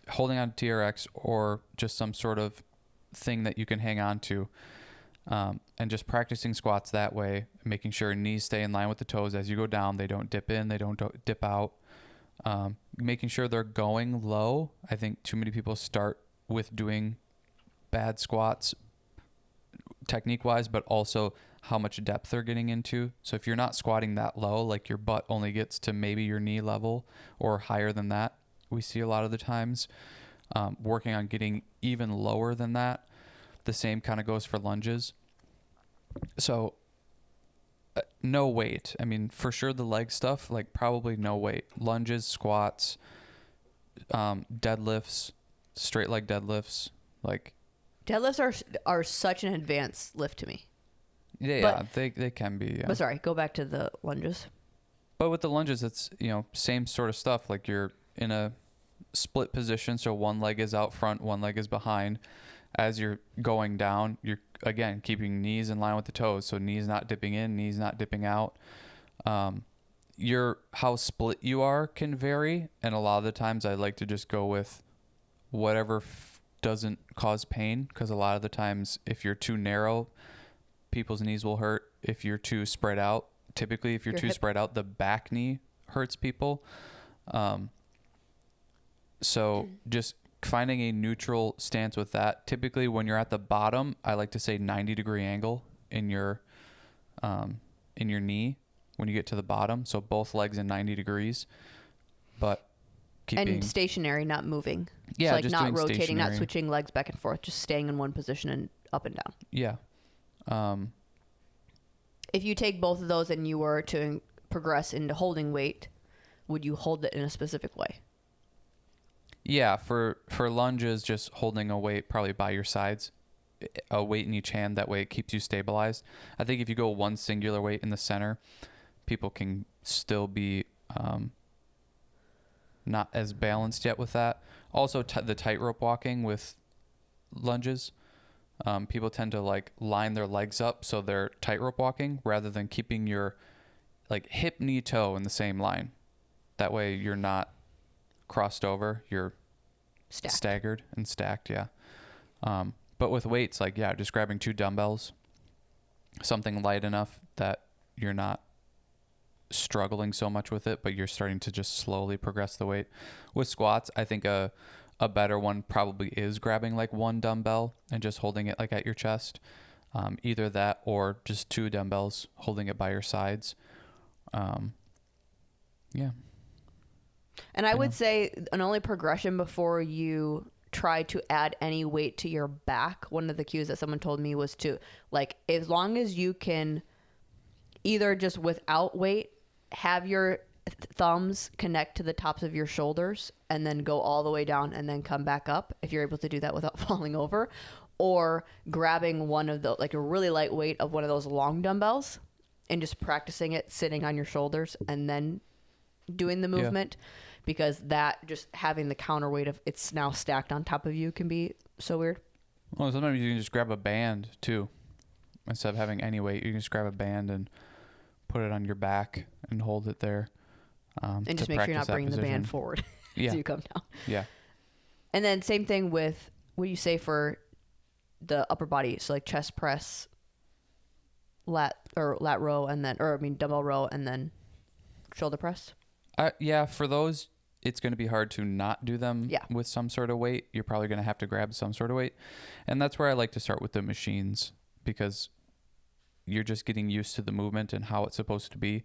holding on to TRX, or just some sort of thing that you can hang on to, and just practicing squats that way, making sure knees stay in line with the toes as you go down. They don't dip in, they don't dip out. Making sure they're going low. I think too many people start with doing bad squats technique wise, but also how much depth they're getting into. So if you're not squatting that low, like your butt only gets to maybe your knee level or higher than that, we see a lot of the times, working on getting even lower than that. The same kind of goes for lunges. So no weight. I mean, for sure the leg stuff, like probably no weight. Lunges, squats, deadlifts, straight leg deadlifts, like deadlifts are such an advanced lift to me. Yeah, they can be. Yeah. But sorry, go back to the lunges. But with the lunges, it's, same sort of stuff. Like you're in a split position, so one leg is out front, one leg is behind. As you're going down, you're, again, keeping knees in line with the toes, so knees not dipping in, knees not dipping out. How split you are can vary, and a lot of the times I like to just go with whatever doesn't cause pain, because a lot of the times if you're too narrow, people's knees will hurt if you're too spread out. Typically, if you're too spread out, the back knee hurts people. So just finding a neutral stance with that. Typically, when you're at the bottom, I like to say 90-degree angle in your knee when you get to the bottom. So both legs in 90 degrees, but and stationary, not moving. Yeah, so like just not doing rotating, stationary. not switching legs back and forth, just staying in one position and up and down. Yeah. If you take both of those and you were to progress into holding weight, would you hold it in a specific way? Yeah, for lunges, just holding a weight probably by your sides, a weight in each hand. That way it keeps you stabilized. I think if you go one singular weight in the center, people can still be not as balanced yet with that. Also, the tightrope walking with lunges, people tend to like line their legs up so they're tightrope walking rather than keeping your like hip, knee, toe in the same line. That way you're not crossed over, you're staggered and stacked. Yeah. But with weights, like, yeah, just grabbing 2 dumbbells, something light enough that you're not struggling so much with it, but you're starting to just slowly progress the weight. With squats, I think a better one probably is grabbing like 1 dumbbell and just holding it like at your chest. Either that or just 2 dumbbells, holding it by your sides. Yeah. And I would say an only progression before you try to add any weight to your back. One of the cues that someone told me was to, like, as long as you can either just without weight, have your thumbs connect to the tops of your shoulders and then go all the way down and then come back up, if you're able to do that without falling over, or grabbing one of the, like a really light weight of one of those long dumbbells and just practicing it sitting on your shoulders and then doing the movement. Yeah. Because that, just having the counterweight of it's now stacked on top of you, can be so weird. Well, sometimes you can just grab a band too. Instead of having any weight, you can just grab a band and put it on your back and hold it there. And just make sure you're not bringing the band forward as you come down. Yeah. And then same thing with what you say for the upper body. So like chest press, lat row, and then, dumbbell row, and then shoulder press. Yeah, for those, it's going to be hard to not do them with some sort of weight. You're probably going to have to grab some sort of weight. And that's where I like to start with the machines, because you're just getting used to the movement and how it's supposed to be.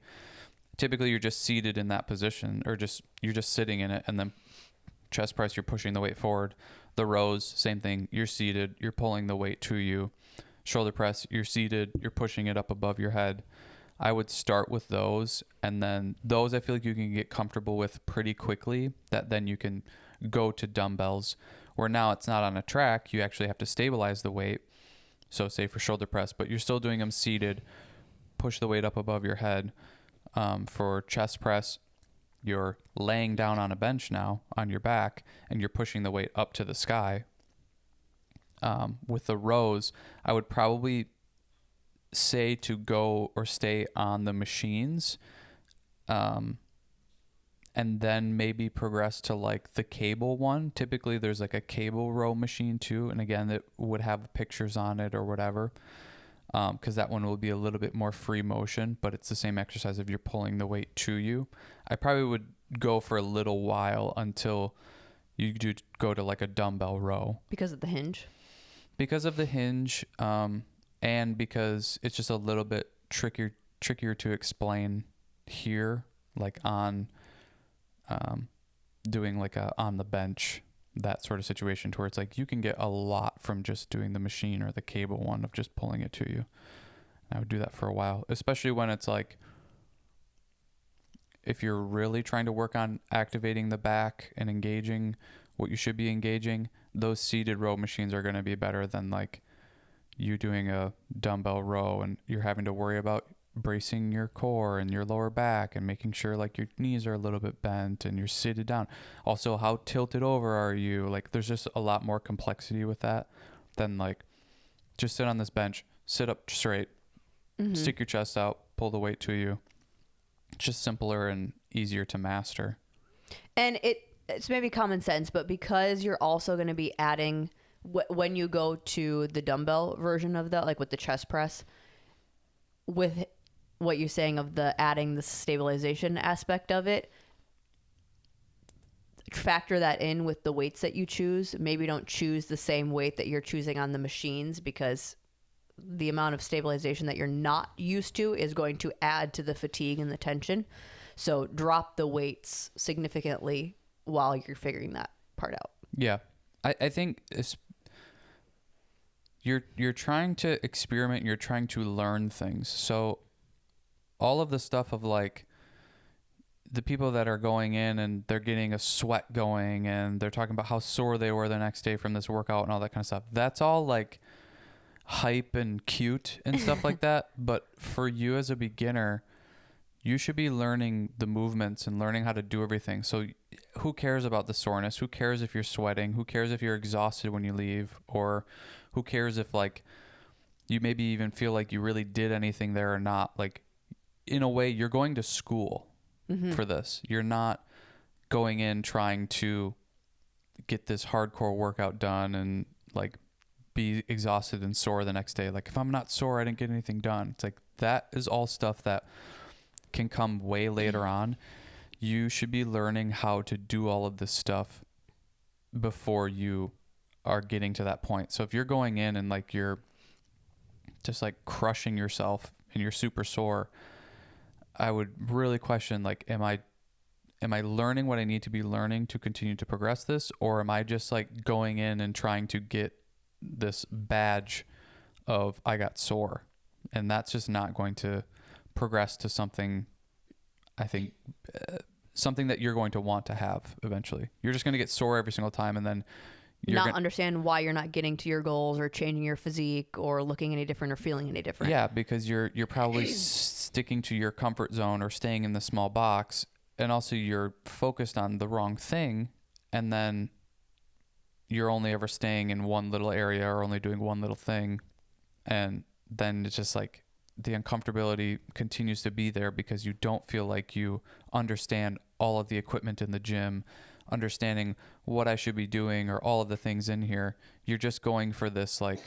Typically, you're just seated in that position, or you're just sitting in it, and then chest press, you're pushing the weight forward. The rows, same thing. You're seated, you're pulling the weight to you. Shoulder press, you're seated, you're pushing it up above your head. I would start with those, and then those I feel like you can get comfortable with pretty quickly, that then you can go to dumbbells, where now it's not on a track. You actually have to stabilize the weight. So say for shoulder press, but you're still doing them seated, push the weight up above your head. For chest press, you're laying down on a bench now on your back, and you're pushing the weight up to the sky. With the rows, I would probably say to go or stay on the machines, and then maybe progress to like the cable one. Typically there's like a cable row machine too, and again, that would have pictures on it or whatever, because that one will be a little bit more free motion, but it's the same exercise if you're pulling the weight to you. I probably would go for a little while until you do go to like a dumbbell row, because of the hinge, and because it's just a little bit trickier to explain here, like on doing like a on the bench, that sort of situation, to where it's like you can get a lot from just doing the machine or the cable one of just pulling it to you. And I would do that for a while, especially when it's like, if you're really trying to work on activating the back and engaging what you should be engaging, those seated row machines are going to be better than like you doing a dumbbell row and you're having to worry about bracing your core and your lower back and making sure like your knees are a little bit bent and you're seated down. Also, how tilted over are you? Like, there's just a lot more complexity with that than like just sit on this bench, sit up straight, stick your chest out, pull the weight to you. It's just simpler and easier to master. And it's maybe common sense, but because you're also going to be adding when you go to the dumbbell version of that, like with the chest press, with what you're saying of the adding the stabilization aspect of it, factor that in with the weights that you choose. Maybe don't choose the same weight that you're choosing on the machines, because the amount of stabilization that you're not used to is going to add to the fatigue and the tension. So drop the weights significantly while you're figuring that part out. Yeah. I think you're trying to experiment, you're trying to learn things. So all of the stuff of like the people that are going in and they're getting a sweat going and they're talking about how sore they were the next day from this workout and all that kind of stuff. That's all like hype and cute and stuff like that. But for you as a beginner, you should be learning the movements and learning how to do everything. So who cares about the soreness? Who cares if you're sweating? Who cares if you're exhausted when you leave? Or who cares if like you maybe even feel like you really did anything there or not? Like in a way, you're going to school for this. You're not going in trying to get this hardcore workout done and like be exhausted and sore the next day. Like if I'm not sore, I didn't get anything done. It's like that is all stuff that can come way later on. You should be learning how to do all of this stuff before you are getting to that point. So if you're going in and like you're just like crushing yourself and you're super sore, I would really question like, am I learning what I need to be learning to continue to progress this? Or am I just like going in and trying to get this badge of I got sore? And that's just not going to progress to something, I think, something that you're going to want to have eventually. You're just going to get sore every single time, and then you're not understand why you're not getting to your goals or changing your physique or looking any different or feeling any different. Yeah, because you're probably sticking to your comfort zone or staying in the small box, and also you're focused on the wrong thing, and then you're only ever staying in one little area or only doing one little thing, and then it's just like the uncomfortability continues to be there because you don't feel like you understand all of the equipment in the gym, understanding what I should be doing or all of the things in here. You're just going for this like,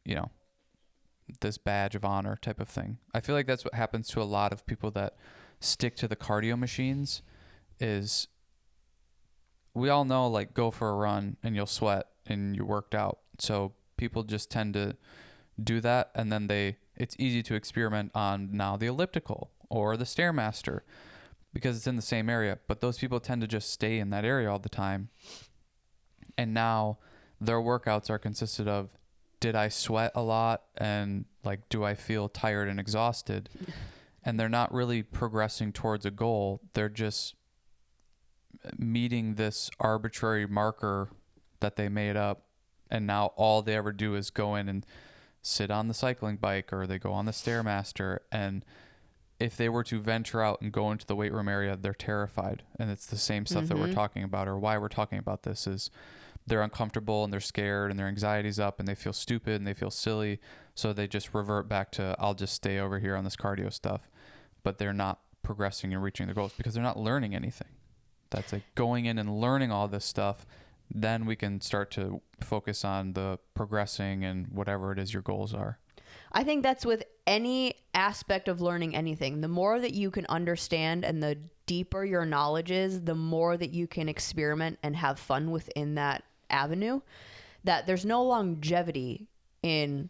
you know, this badge of honor type of thing. I feel like that's what happens to a lot of people that stick to the cardio machines. Is we all know like go for a run and you'll sweat and you worked out. So people just tend to do that, and then it's easy to experiment on now the elliptical or the Stairmaster because it's in the same area, but those people tend to just stay in that area all the time. And now their workouts are consisted of, did I sweat a lot and like, do I feel tired and exhausted? And they're not really progressing towards a goal. They're just meeting this arbitrary marker that they made up. And now all they ever do is go in and sit on the cycling bike, or they go on the Stairmaster. And if they were to venture out and go into the weight room area, they're terrified. And it's the same stuff that we're talking about, or why we're talking about this is they're uncomfortable and they're scared and their anxiety's up and they feel stupid and they feel silly. So they just revert back to, I'll just stay over here on this cardio stuff. But they're not progressing and reaching their goals because they're not learning anything. That's like going in and learning all this stuff. Then we can start to focus on the progressing and whatever it is your goals are. I think that's with any aspect of learning anything. The more that you can understand and the deeper your knowledge is, the more that you can experiment and have fun within that avenue. That there's no longevity in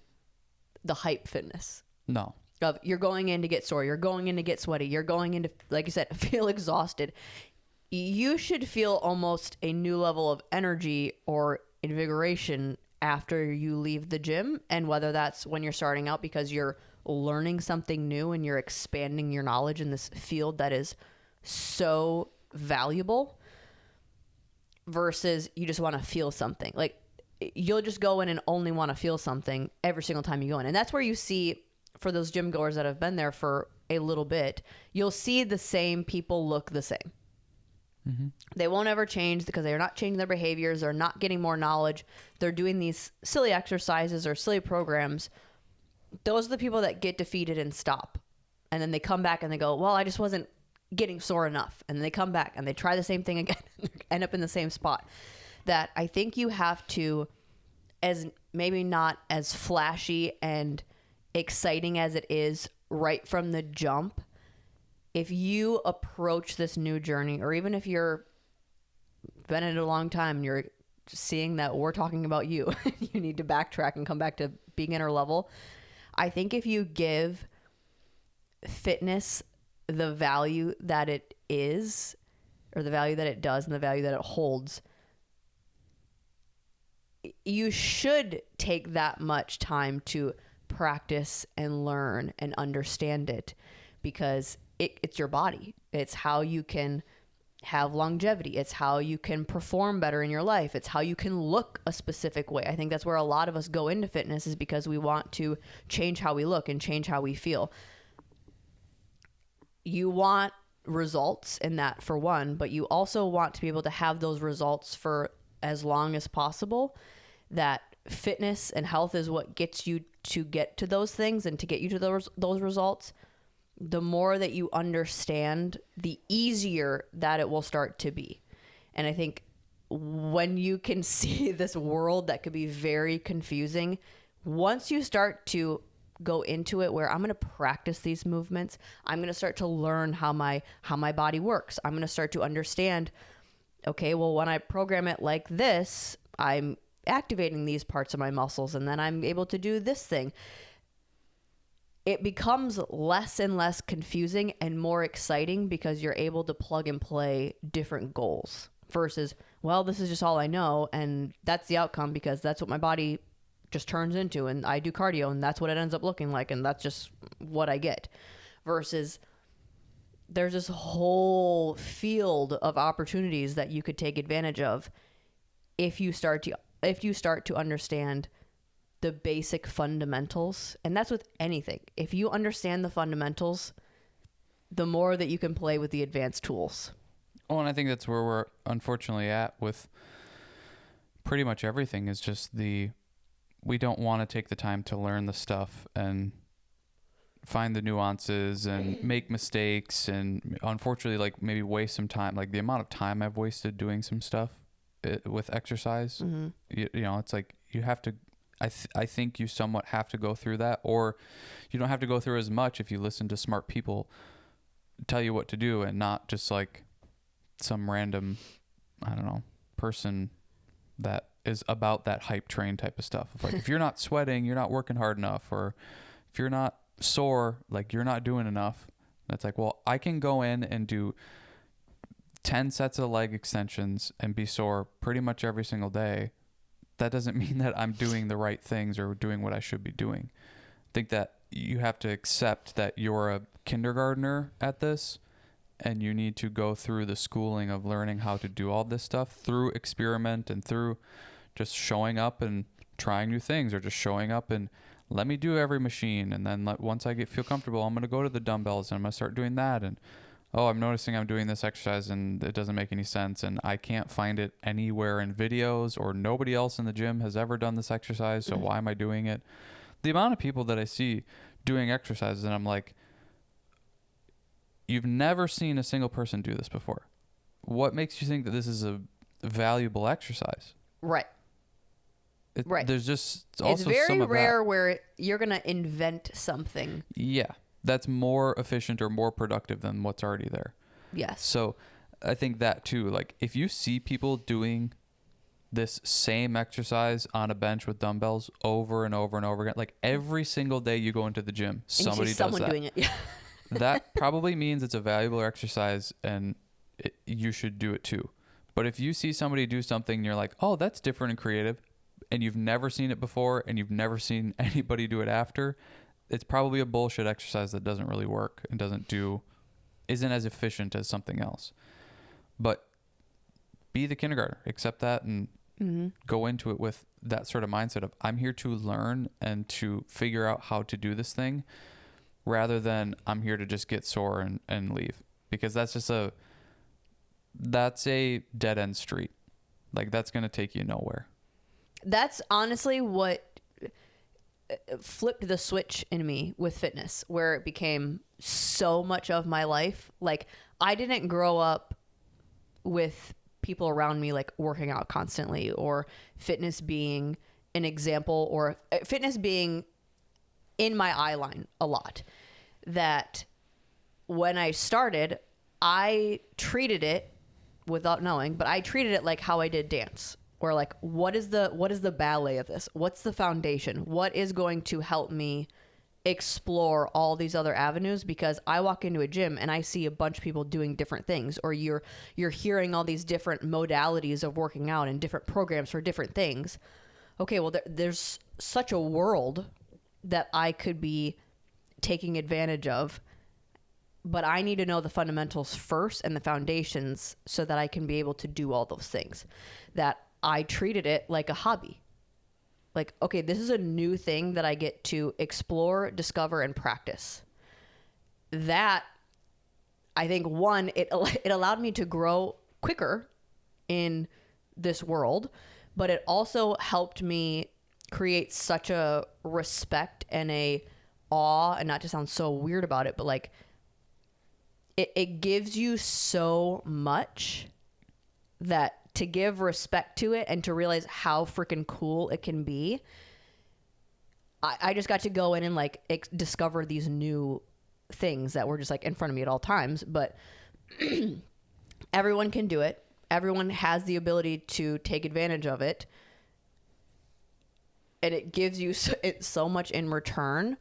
the hype fitness. No. Of you're going in to get sore, you're going in to get sweaty, you're going in to, like you said, feel exhausted. You should feel almost a new level of energy or invigoration after you leave the gym. And whether that's when you're starting out because you're learning something new and you're expanding your knowledge in this field that is so valuable, versus you just want to feel something. Like you'll just go in and only want to feel something every single time you go in. And that's where you see, for those gym goers that have been there for a little bit, you'll see the same people look the same. Mm-hmm. They won't ever change because they're not changing their behaviors. They're not getting more knowledge. They're doing these silly exercises or silly programs. Those are the people that get defeated and stop. And then they come back and they go, well, I just wasn't getting sore enough. And then they come back and they try the same thing again and end up in the same spot. That I think you have to, as maybe not as flashy and exciting as it is right from the jump, if you approach this new journey, or even if you're been in it a long time and you're seeing that we're talking about you, you need to backtrack and come back to beginner level. I think if you give fitness the value that it is, or the value that it does and the value that it holds, you should take that much time to practice and learn and understand it, because it's your body. It's how you can have longevity. It's how you can perform better in your life. It's how you can look a specific way. I think that's where a lot of us go into fitness, is because we want to change how we look and change how we feel. You want results in that, for one, but you also want to be able to have those results for as long as possible. That fitness and health is what gets you to get to those things and to get you to those results. The more that you understand, the easier that it will start to be. And I think when you can see this world that could be very confusing, once you start to go into it where I'm going to practice these movements, I'm going to start to learn how my body works. I'm going to start to understand, okay, well, when I program it like this, I'm activating these parts of my muscles, and then I'm able to do this thing. It becomes less and less confusing and more exciting, because you're able to plug and play different goals versus, well, this is just all I know, and that's the outcome because that's what my body just turns into, and I do cardio and that's what it ends up looking like, and that's just what I get. Versus there's this whole field of opportunities that you could take advantage of if you start to understand the basic fundamentals. And that's with anything. If you understand the fundamentals, the more that you can play with the advanced tools. Oh, and I think that's where we're unfortunately at with pretty much everything, is just we don't want to take the time to learn the stuff and find the nuances and make mistakes, and unfortunately, like, maybe waste some time. Like, the amount of time I've wasted doing some stuff with exercise, you know, it's like you have to, I think you somewhat have to go through that, or you don't have to go through as much if you listen to smart people tell you what to do, and not just like some random, I don't know, person that is about that hype train type of stuff. Like, if you're not sweating, you're not working hard enough, or if you're not sore, like, you're not doing enough. That's like, well, I can go in and do 10 sets of leg extensions and be sore pretty much every single day. That doesn't mean that I'm doing the right things or doing what I should be doing. I think that you have to accept that you're a kindergartner at this, and you need to go through the schooling of learning how to do all this stuff through experiment and through just showing up and trying new things, or just showing up and let me do every machine. And then once I feel comfortable, I'm going to go to the dumbbells and I'm going to start doing that. And, oh, I'm noticing I'm doing this exercise and it doesn't make any sense, and I can't find it anywhere in videos, or nobody else in the gym has ever done this exercise, so why am I doing it? The amount of people that I see doing exercises, and I'm like, you've never seen a single person do this before. What makes you think that this is a valuable exercise? Right. Right. There's just also it's very some of rare that. where you're going to invent something. Yeah. That's more efficient or more productive than what's already there. Yes. So I think that too, like, if you see people doing this same exercise on a bench with dumbbells over and over and over again, like every single day you go into the gym, somebody does that. Doing it. Yeah. That probably means it's a valuable exercise, and you should do it too. But if you see somebody do something and you're like, oh, that's different and creative, and you've never seen it before and you've never seen anybody do it after, it's probably a bullshit exercise that doesn't really work and isn't as efficient as something else. But be the kindergartner, accept that, and go into it with that sort of mindset of, I'm here to learn and to figure out how to do this thing, rather than I'm here to just get sore and leave. Because that's a dead end street. Like, that's going to take you nowhere. That's honestly what flipped the switch in me with fitness, where it became so much of my life. Like, I didn't grow up with people around me like working out constantly, or fitness being an example, or fitness being in my eye line a lot. That when I started, I treated it, without knowing, but I treated it like how I did dance. Or like, what is the ballet of this? What's the foundation? What is going to help me explore all these other avenues? Because I walk into a gym and I see a bunch of people doing different things, or you're hearing all these different modalities of working out and different programs for different things. Okay, well, there's such a world that I could be taking advantage of, but I need to know the fundamentals first and the foundations so that I can be able to do all those things. That I treated it like a hobby. Like, okay, this is a new thing that I get to explore, discover, and practice. That, I think, one, it allowed me to grow quicker in this world, but it also helped me create such a respect and a awe, and not to sound so weird about it, but like, it gives you so much that to give respect to it and to realize how freaking cool it can be. I just got to go in and like discover these new things that were just like in front of me at all times. But everyone can do it. Everyone has the ability to take advantage of it. And it gives you so much in return.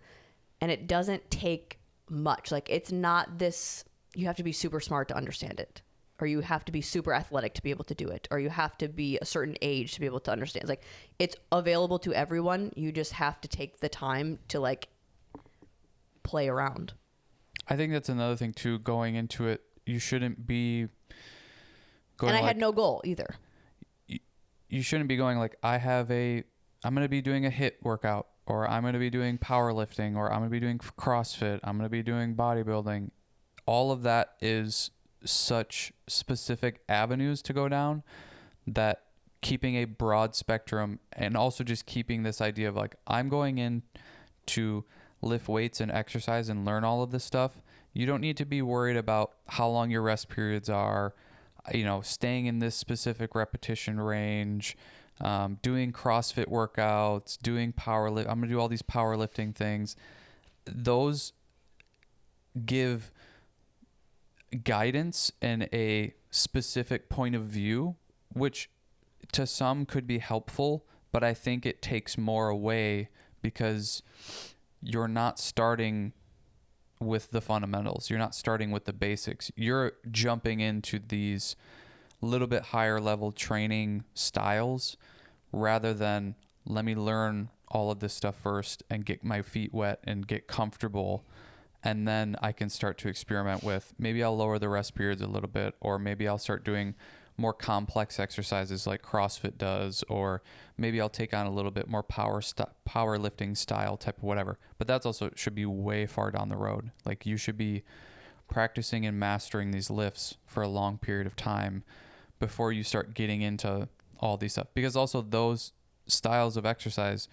And it doesn't take much. Like, it's not this, you have to be super smart to understand it, or you have to be super athletic to be able to do it, or you have to be a certain age to be able to understand. It's like, it's available to everyone. You just have to take the time to like play around. I think that's another thing too, going into it. You shouldn't be going, and I had no goal either. You shouldn't be going like, I'm going to be doing a HIIT workout, or I'm going to be doing powerlifting, or I'm going to be doing CrossFit, I'm going to be doing bodybuilding. All of that is such specific avenues to go down that keeping a broad spectrum, and also just keeping this idea of like, I'm going in to lift weights and exercise and learn all of this stuff. You don't need to be worried about how long your rest periods are, staying in this specific repetition range, doing CrossFit workouts, doing powerlift. I'm going to do all these powerlifting things. Those give guidance and a specific point of view, which to some could be helpful, but I think it takes more away because you're not starting with the fundamentals. You're not starting with the basics. You're jumping into these little bit higher level training styles rather than, let me learn all of this stuff first and get my feet wet and get comfortable. And then I can start to experiment with, maybe I'll lower the rest periods a little bit, or maybe I'll start doing more complex exercises like CrossFit does, or maybe I'll take on a little bit more powerlifting style type of whatever. But that's also should be way far down the road. Like, you should be practicing and mastering these lifts for a long period of time before you start getting into all these stuff. Because also those styles of exercise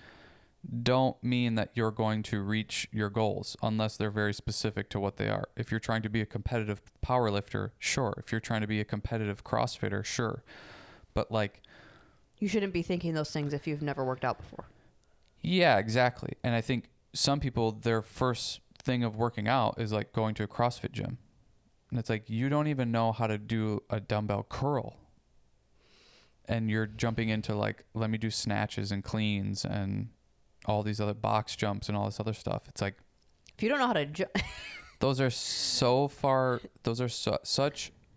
don't mean that you're going to reach your goals unless they're very specific to what they are. If you're trying to be a competitive powerlifter, sure. If you're trying to be a competitive CrossFitter, sure. But like, you shouldn't be thinking those things if you've never worked out before. Yeah, exactly. And I think some people, their first thing of working out is like going to a CrossFit gym. And it's like, you don't even know how to do a dumbbell curl. And you're jumping into like, let me do snatches and cleans and all these other box jumps and all this other stuff. It's like, if you don't know how to jump, those are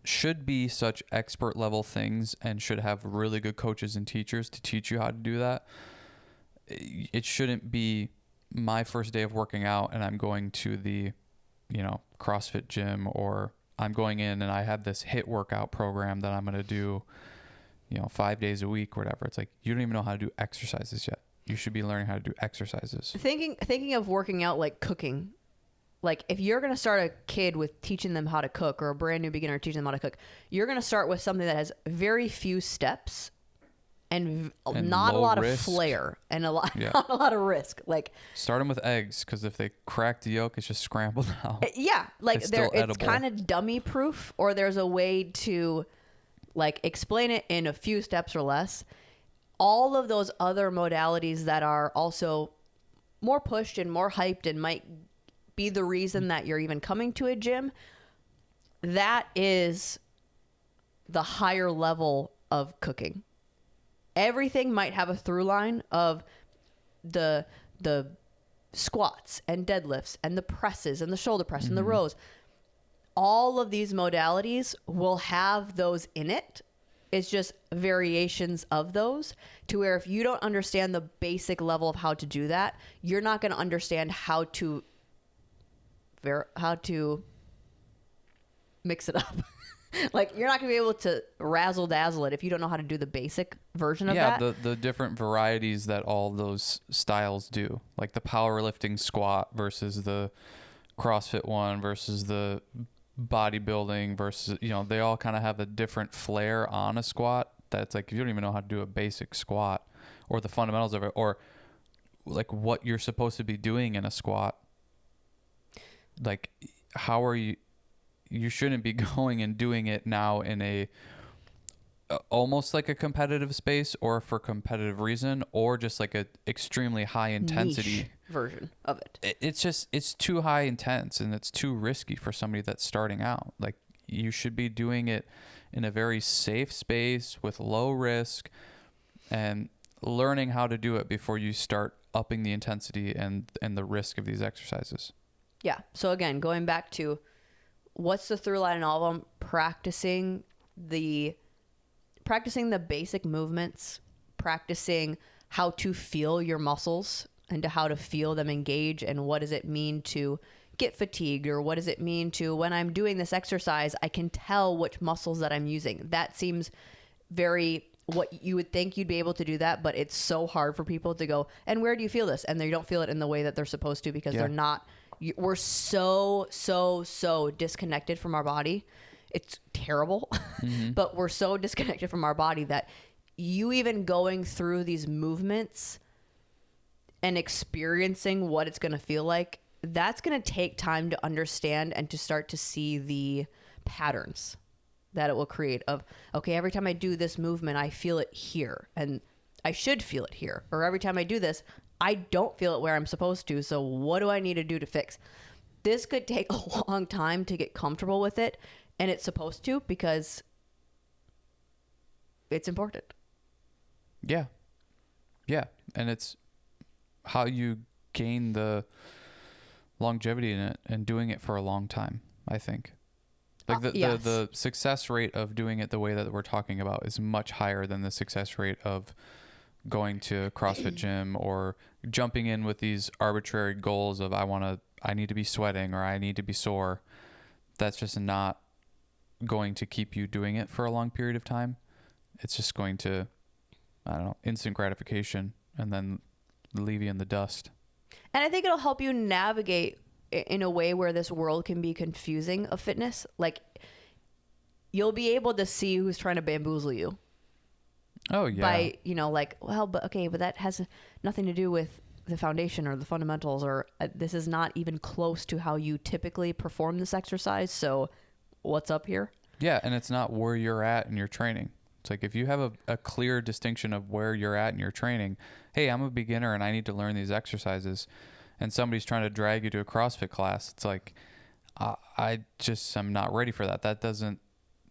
should be such expert level things, and should have really good coaches and teachers to teach you how to do that. It shouldn't be my first day of working out and I'm going to the, CrossFit gym, or I'm going in and I have this HIIT workout program that I'm going to do, 5 days a week or whatever. It's like, you don't even know how to do exercises yet. You should be learning how to do exercises. Thinking of working out like cooking. Like, if you're going to start a kid with teaching them how to cook, or a brand new beginner teaching them how to cook, you're going to start with something that has very few steps and not a lot risk. Of flair and not a lot of risk. Like, start them with eggs, because if they crack the yolk, it's just scrambled out. Yeah, like it's kind of dummy proof, or there's a way to like explain it in a few steps or less. All of those other modalities that are also more pushed and more hyped and might be the reason that you're even coming to a gym, that is the higher level of cooking. Everything might have a through line of the squats and deadlifts and the presses and the shoulder press and the rows. All of these modalities will have those in it. It's just variations of those, to where if you don't understand the basic level of how to do that, you're not going to understand how to mix it up. Like, you're not going to be able to razzle dazzle it if you don't know how to do the basic version of that. Yeah, the different varieties that all those styles do, like the powerlifting squat versus the CrossFit one versus the bodybuilding versus, you know, they all kind of have a different flair on a squat that's like, you don't even know how to do a basic squat or the fundamentals of it, or like what you're supposed to be doing in a squat. Like, how are you shouldn't be going and doing it now in a almost like a competitive space or for competitive reason, or just like a extremely high intensity niche version of it. It's too high intense and it's too risky for somebody that's starting out. Like, you should be doing it in a very safe space with low risk and learning how to do it before you start upping the intensity and the risk of these exercises. Yeah. So again, going back to what's the through line in all of them, practicing the basic movements, practicing how to feel your muscles and to how to feel them engage, and what does it mean to get fatigued, or what does it mean to, when I'm doing this exercise, I can tell which muscles that I'm using. That seems very, what you would think you'd be able to do that, but it's so hard for people to go, and where do you feel this? And they don't feel it in the way that they're supposed to, because they're not, we're so disconnected from our body. It's terrible, but we're so disconnected from our body that you even going through these movements and experiencing what it's going to feel like, that's going to take time to understand and to start to see the patterns that it will create of, okay, every time I do this movement, I feel it here and I should feel it here. Or every time I do this, I don't feel it where I'm supposed to. So what do I need to do to fix? This could take a long time to get comfortable with it. And it's supposed to, because it's important. Yeah. Yeah. And it's how you gain the longevity in it and doing it for a long time, I think. Like the success rate of doing it the way that we're talking about is much higher than the success rate of going to a CrossFit gym or jumping in with these arbitrary goals of I need to be sweating or I need to be sore. That's just not going to keep you doing it for a long period of time. It's just going to, I don't know, instant gratification and then leave you in the dust. And I think it'll help you navigate in a way where this world can be confusing of fitness. Like, you'll be able to see who's trying to bamboozle you. Oh, yeah. By, like, well, but that has nothing to do with the foundation or the fundamentals, or this is not even close to how you typically perform this exercise. So what's up here? Yeah. And it's not where you're at in your training. It's like, if you have a clear distinction of where you're at in your training, hey, I'm a beginner and I need to learn these exercises, and somebody's trying to drag you to a CrossFit class, it's like, I'm not ready for that. That doesn't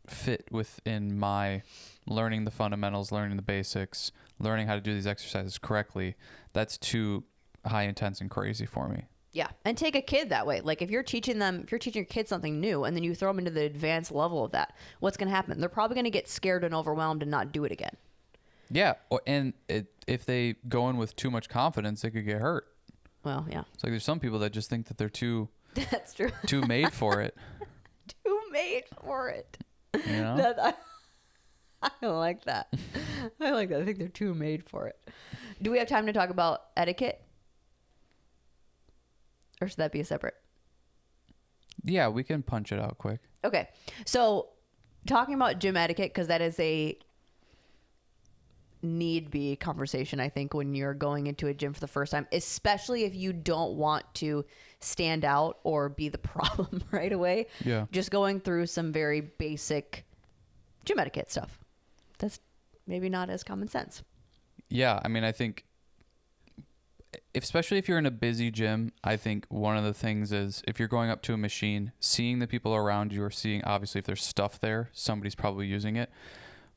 fit within my learning the fundamentals, learning the basics, learning how to do these exercises correctly. That's too high intense and crazy for me. Yeah. And take a kid that way. Like, if you're teaching your kid something new and then you throw them into the advanced level of that, what's going to happen? They're probably going to get scared and overwhelmed and not do it again. Yeah. If they go in with too much confidence, they could get hurt. Well, yeah. It's like, there's some people that just think that they're too That's true. too made for it. Too made for it. You know? I like that. I like that. I think they're too made for it. Do we have time to talk about etiquette? Or should that be a separate? Yeah, we can punch it out quick. Okay. So, talking about gym etiquette, because that is a need-be conversation, I think, when you're going into a gym for the first time, especially if you don't want to stand out or be the problem right away. Yeah. Just going through some very basic gym etiquette stuff. That's maybe not as common sense. Yeah, I mean, I think especially if you're in a busy gym, I think one of the things is if you're going up to a machine, seeing the people around you, or seeing obviously if there's stuff there, somebody's probably using it.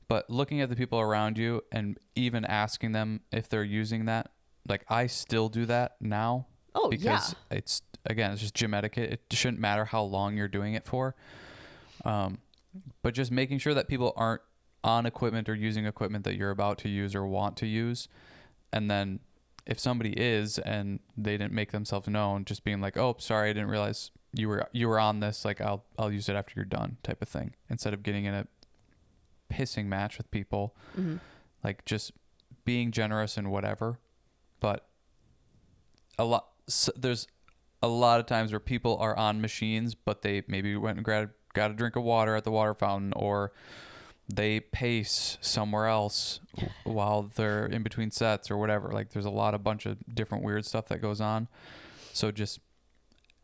But looking at the people around you and even asking them if they're using that, like I still do that now. Oh, because yeah. it's just gym etiquette. It shouldn't matter how long you're doing it for. But just making sure that people aren't on equipment or using equipment that you're about to use or want to use. And then if somebody is and they didn't make themselves known, just being like, oh, sorry, I didn't realize you were on this. Like I'll use it after you're done, type of thing. Instead of getting in a pissing match with people, like just being generous and whatever. But there's a lot of times where people are on machines, but they maybe went and got a drink of water at the water fountain, or they pace somewhere else while they're in between sets or whatever. Like there's a bunch of different weird stuff that goes on. So just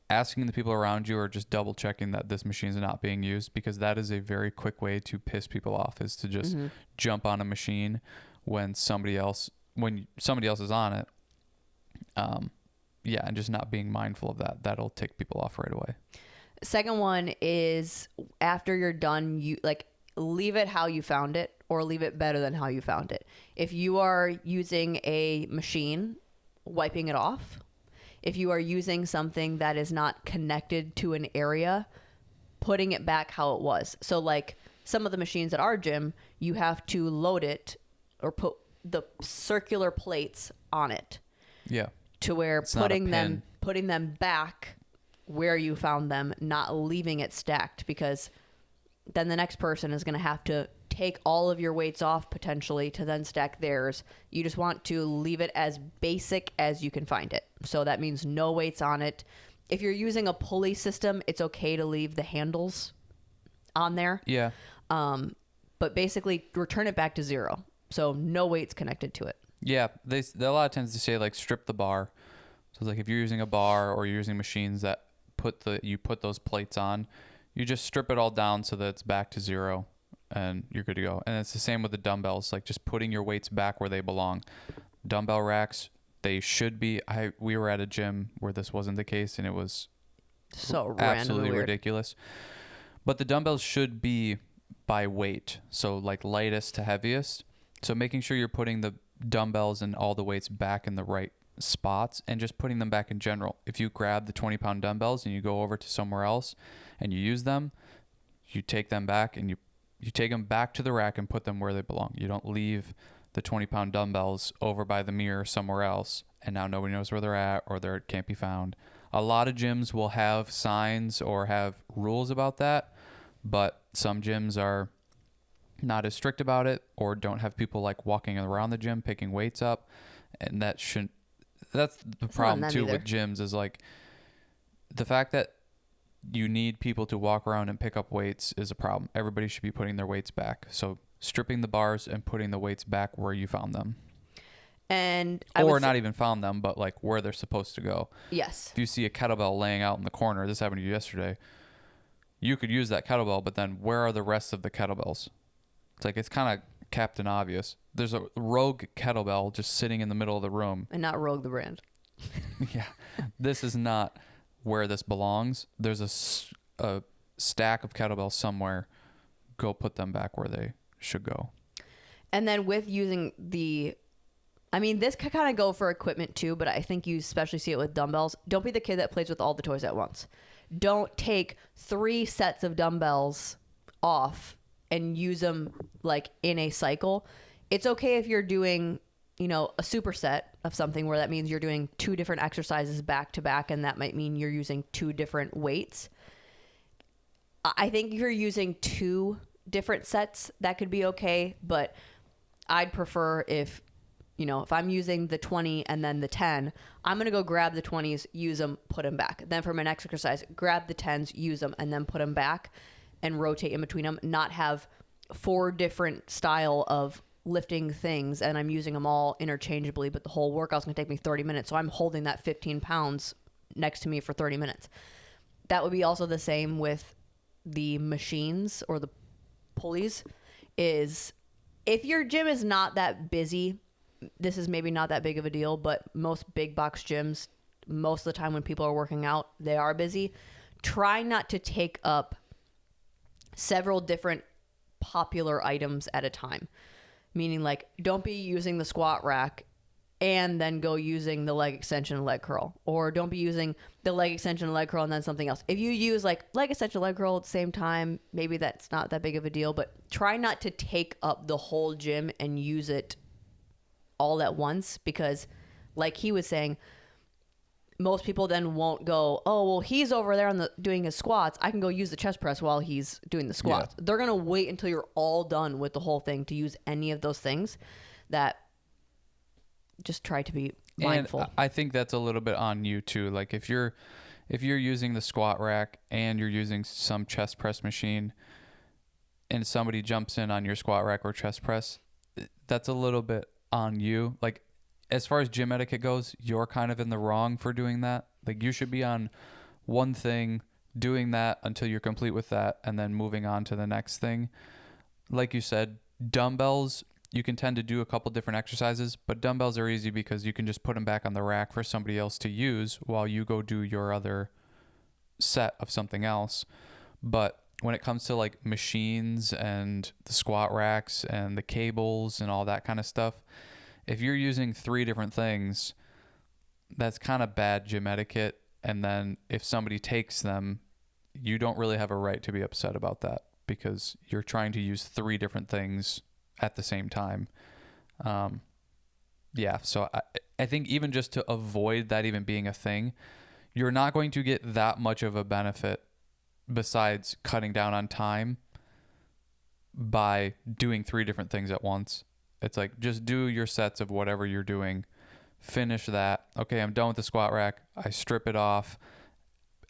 asking the people around you, or just double checking that this machine is not being used, because that is a very quick way to piss people off, is to just jump on a machine when somebody else is on it. And just not being mindful of that. That'll tick people off right away. Second one is after you're done, you like leave it how you found it, or leave it better than how you found it. If you are using a machine, wiping it off. If you are using something that is not connected to an area, putting it back how it was. So like some of the machines at our gym, you have to load it or put the circular plates on it. Yeah. To where putting them back where you found them, not leaving it stacked, because then the next person is going to have to take all of your weights off potentially to then stack theirs. You just want to leave it as basic as you can find it. So that means no weights on it. If you're using a pulley system, it's okay to leave the handles on there. Yeah. But basically return it back to zero. So no weights connected to it. Yeah, they a lot of times they say like strip the bar. So like if you're using a bar or you're using machines that you put those plates on, you just strip it all down so that it's back to zero and you're good to go. And it's the same with the dumbbells, like just putting your weights back where they belong. Dumbbell racks, they should be. We were at a gym where this wasn't the case, and it was so absolutely ridiculous. But the dumbbells should be by weight, so like lightest to heaviest. So making sure you're putting the dumbbells and all the weights back in the right spots, and just putting them back in general. If you grab the 20-pound dumbbells and you go over to somewhere else and you use them, you take them back and you take them back to the rack and put them where they belong. You don't leave the 20-pound dumbbells over by the mirror somewhere else and now nobody knows where they're at, or they can't be found. A lot of gyms will have signs or have rules about that, but some gyms are not as strict about it, or don't have people like walking around the gym picking weights up, and that's the problem too with gyms, is like the fact that you need people to walk around and pick up weights is a problem. Everybody should be putting their weights back. So stripping the bars and putting the weights back where you found them. And not even found them, but like where they're supposed to go. Yes. If you see a kettlebell laying out in the corner, this happened to you yesterday, you could use that kettlebell, but then where are the rest of the kettlebells? It's like, it's kind of Captain Obvious. There's a Rogue kettlebell just sitting in the middle of the room. And not Rogue the brand. Yeah. This is not where this belongs. There's a stack of kettlebells somewhere. Go put them back where they should go. And then with using this can kind of go for equipment too, but I think you especially see it with dumbbells. Don't be the kid that plays with all the toys at once. Don't take 3 sets of dumbbells off and use them like in a cycle. It's okay if you're doing, a superset of something where that means you're doing 2 different exercises back to back, and that might mean you're using 2 different weights. I think if you're using 2 different sets, that could be okay, but I'd prefer if I'm using the 20 and then the 10, I'm going to go grab the 20s, use them, put them back. Then for my next exercise, grab the 10s, use them, and then put them back and rotate in between them, not have 4 different style of lifting things and I'm using them all interchangeably, but the whole workout's going to take me 30 minutes. So I'm holding that 15 pounds next to me for 30 minutes. That would be also the same with the machines or the pulleys. Is if your gym is not that busy, this is maybe not that big of a deal, but most big box gyms, most of the time when people are working out, they are busy. Try not to take up several different popular items at a time. Meaning, like, don't be using the squat rack and then go using the leg extension and leg curl. Or don't be using the leg extension and leg curl and then something else. If you use, like, leg extension, leg curl at the same time, maybe that's not that big of a deal. But try not to take up the whole gym and use it all at once. Because, like he was saying, most people then won't go, oh, well, he's over there doing his squats. I can go use the chest press while he's doing the squats. Yeah. They're going to wait until you're all done with the whole thing to use any of those things. That just try to be mindful. And I think that's a little bit on you too. Like if you're using the squat rack and you're using some chest press machine and somebody jumps in on your squat rack or chest press, that's a little bit on you. Like, as far as gym etiquette goes, you're kind of in the wrong for doing that. Like, you should be on one thing, doing that until you're complete with that, and then moving on to the next thing. Like you said, dumbbells, you can tend to do a couple different exercises, but dumbbells are easy because you can just put them back on the rack for somebody else to use while you go do your other set of something else. But when it comes to like machines and the squat racks and the cables and all that kind of stuff, if you're using 3 different things, that's kind of bad gym etiquette. And then if somebody takes them, you don't really have a right to be upset about that because you're trying to use 3 different things at the same time. Yeah, so I think even just to avoid that even being a thing, you're not going to get that much of a benefit besides cutting down on time by doing 3 different things at once. It's like, just do your sets of whatever you're doing, finish that. Okay, I'm done with the squat rack. I strip it off.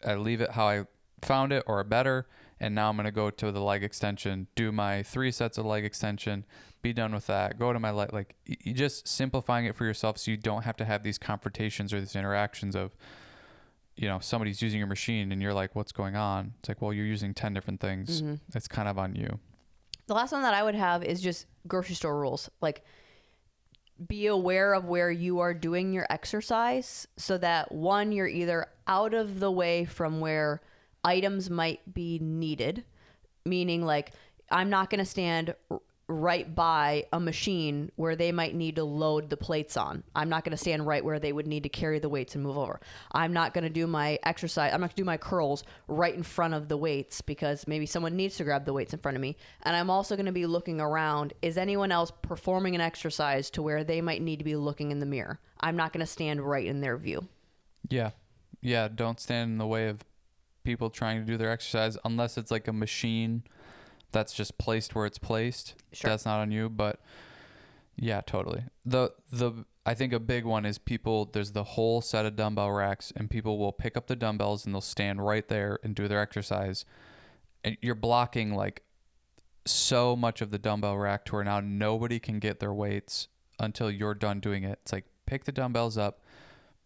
I leave it how I found it or better. And now I'm going to go to the leg extension, do my 3 sets of leg extension, be done with that, go to my leg. Like, you just simplifying it for yourself so you don't have to have these confrontations or these interactions of, you know, somebody's using your machine and you're like, what's going on? It's like, well, you're using 10 different things. Mm-hmm. It's kind of on you. The last one that I would have is just grocery store rules. Like, be aware of where you are doing your exercise so that, one, you're either out of the way from where items might be needed, meaning like, I'm not going to stand right by a machine where they might need to load the plates on. I'm not going to stand right where they would need to carry the weights and move over. I'm not going to do my exercise. I'm not going to do my curls right in front of the weights because maybe someone needs to grab the weights in front of me. And I'm also going to be looking around. Is anyone else performing an exercise to where they might need to be looking in the mirror? I'm not going to stand right in their view. Yeah. Yeah. Don't stand in the way of people trying to do their exercise unless it's like a machine that's just placed where it's placed. Sure. That's not on you, but yeah, totally. I think a big one is there's the whole set of dumbbell racks and people will pick up the dumbbells and they'll stand right there and do their exercise. And you're blocking like so much of the dumbbell rack to where now nobody can get their weights until you're done doing it. It's like, pick the dumbbells up,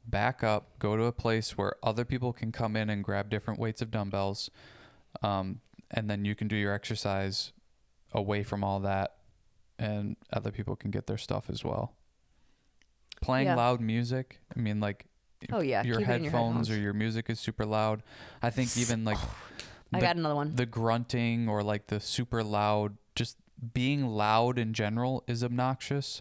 back up, go to a place where other people can come in and grab different weights of dumbbells. And then you can do your exercise away from all that and other people can get their stuff as well. Playing loud music. I mean, like, your headphones or your music is super loud. I think even like I got another one. The grunting or like the super loud, just being loud in general is obnoxious.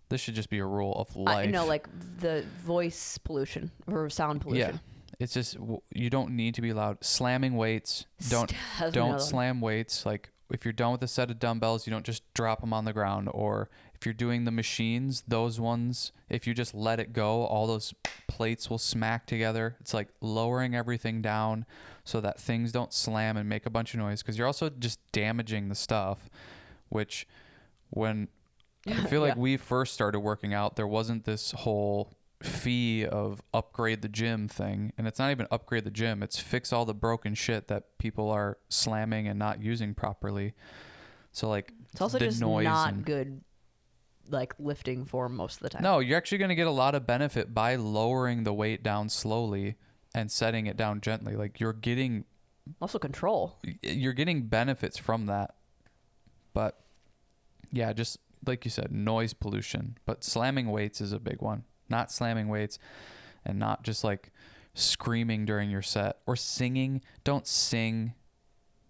This should just be a rule of life. No, like the voice pollution or sound pollution. Yeah. It's just, you don't need to be loud. Slamming weights. Don't slam weights. Like, if you're done with a set of dumbbells, you don't just drop them on the ground. Or if you're doing the machines, those ones, if you just let it go, all those plates will smack together. It's like lowering everything down so that things don't slam and make a bunch of noise. Because you're also just damaging the stuff, which when I feel like we first started working out, there wasn't this whole fee of upgrade the gym thing. And it's not even upgrade the gym, it's fix all the broken shit that people are slamming and not using properly. So like, it's also just not good like lifting form most of the time. No, you're actually going to get a lot of benefit by lowering the weight down slowly and setting it down gently. Like, you're getting muscle control. You're getting benefits from that. But yeah, just like you said, noise pollution, but slamming weights is a big one. Not slamming weights and not just like screaming during your set or singing. Don't sing.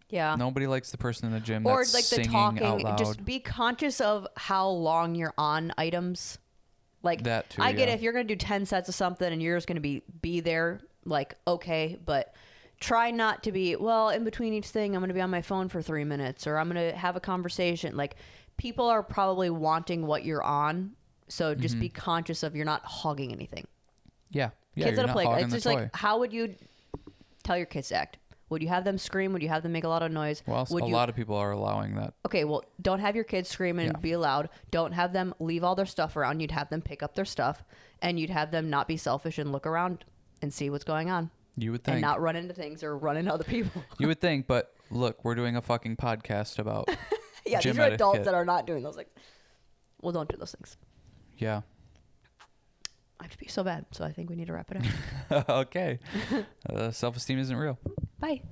Yeah. Nobody likes the person in the gym Or that's like the singing talking. out loud. Just be conscious of how long you're on items. Like that too, I get it, if you're gonna do 10 sets of something and you're just gonna be there, like okay, but try not to be, well, in between each thing I'm gonna be on my phone for 3 minutes or I'm gonna have a conversation. Like people are probably wanting what you're on, so just be conscious of you're not hogging anything. Yeah. Kids at a playground. It's just toy. like, how would you tell your kids to act? Would you have them scream? Would you have them make a lot of noise? Well, Would a you... lot of people are allowing that. Okay, well, don't have your kids scream and be loud. Don't have them leave all their stuff around. You'd have them pick up their stuff, and you'd have them not be selfish and look around and see what's going on. You would think. And not run into things or run into other people. You would think, but look, we're doing a fucking podcast about yeah, gym these are adults etiquette. that are not doing those things. Well, don't do those things. Yeah. I have to be so bad, so I think we need to wrap it up. Okay. Self-esteem isn't real. Bye.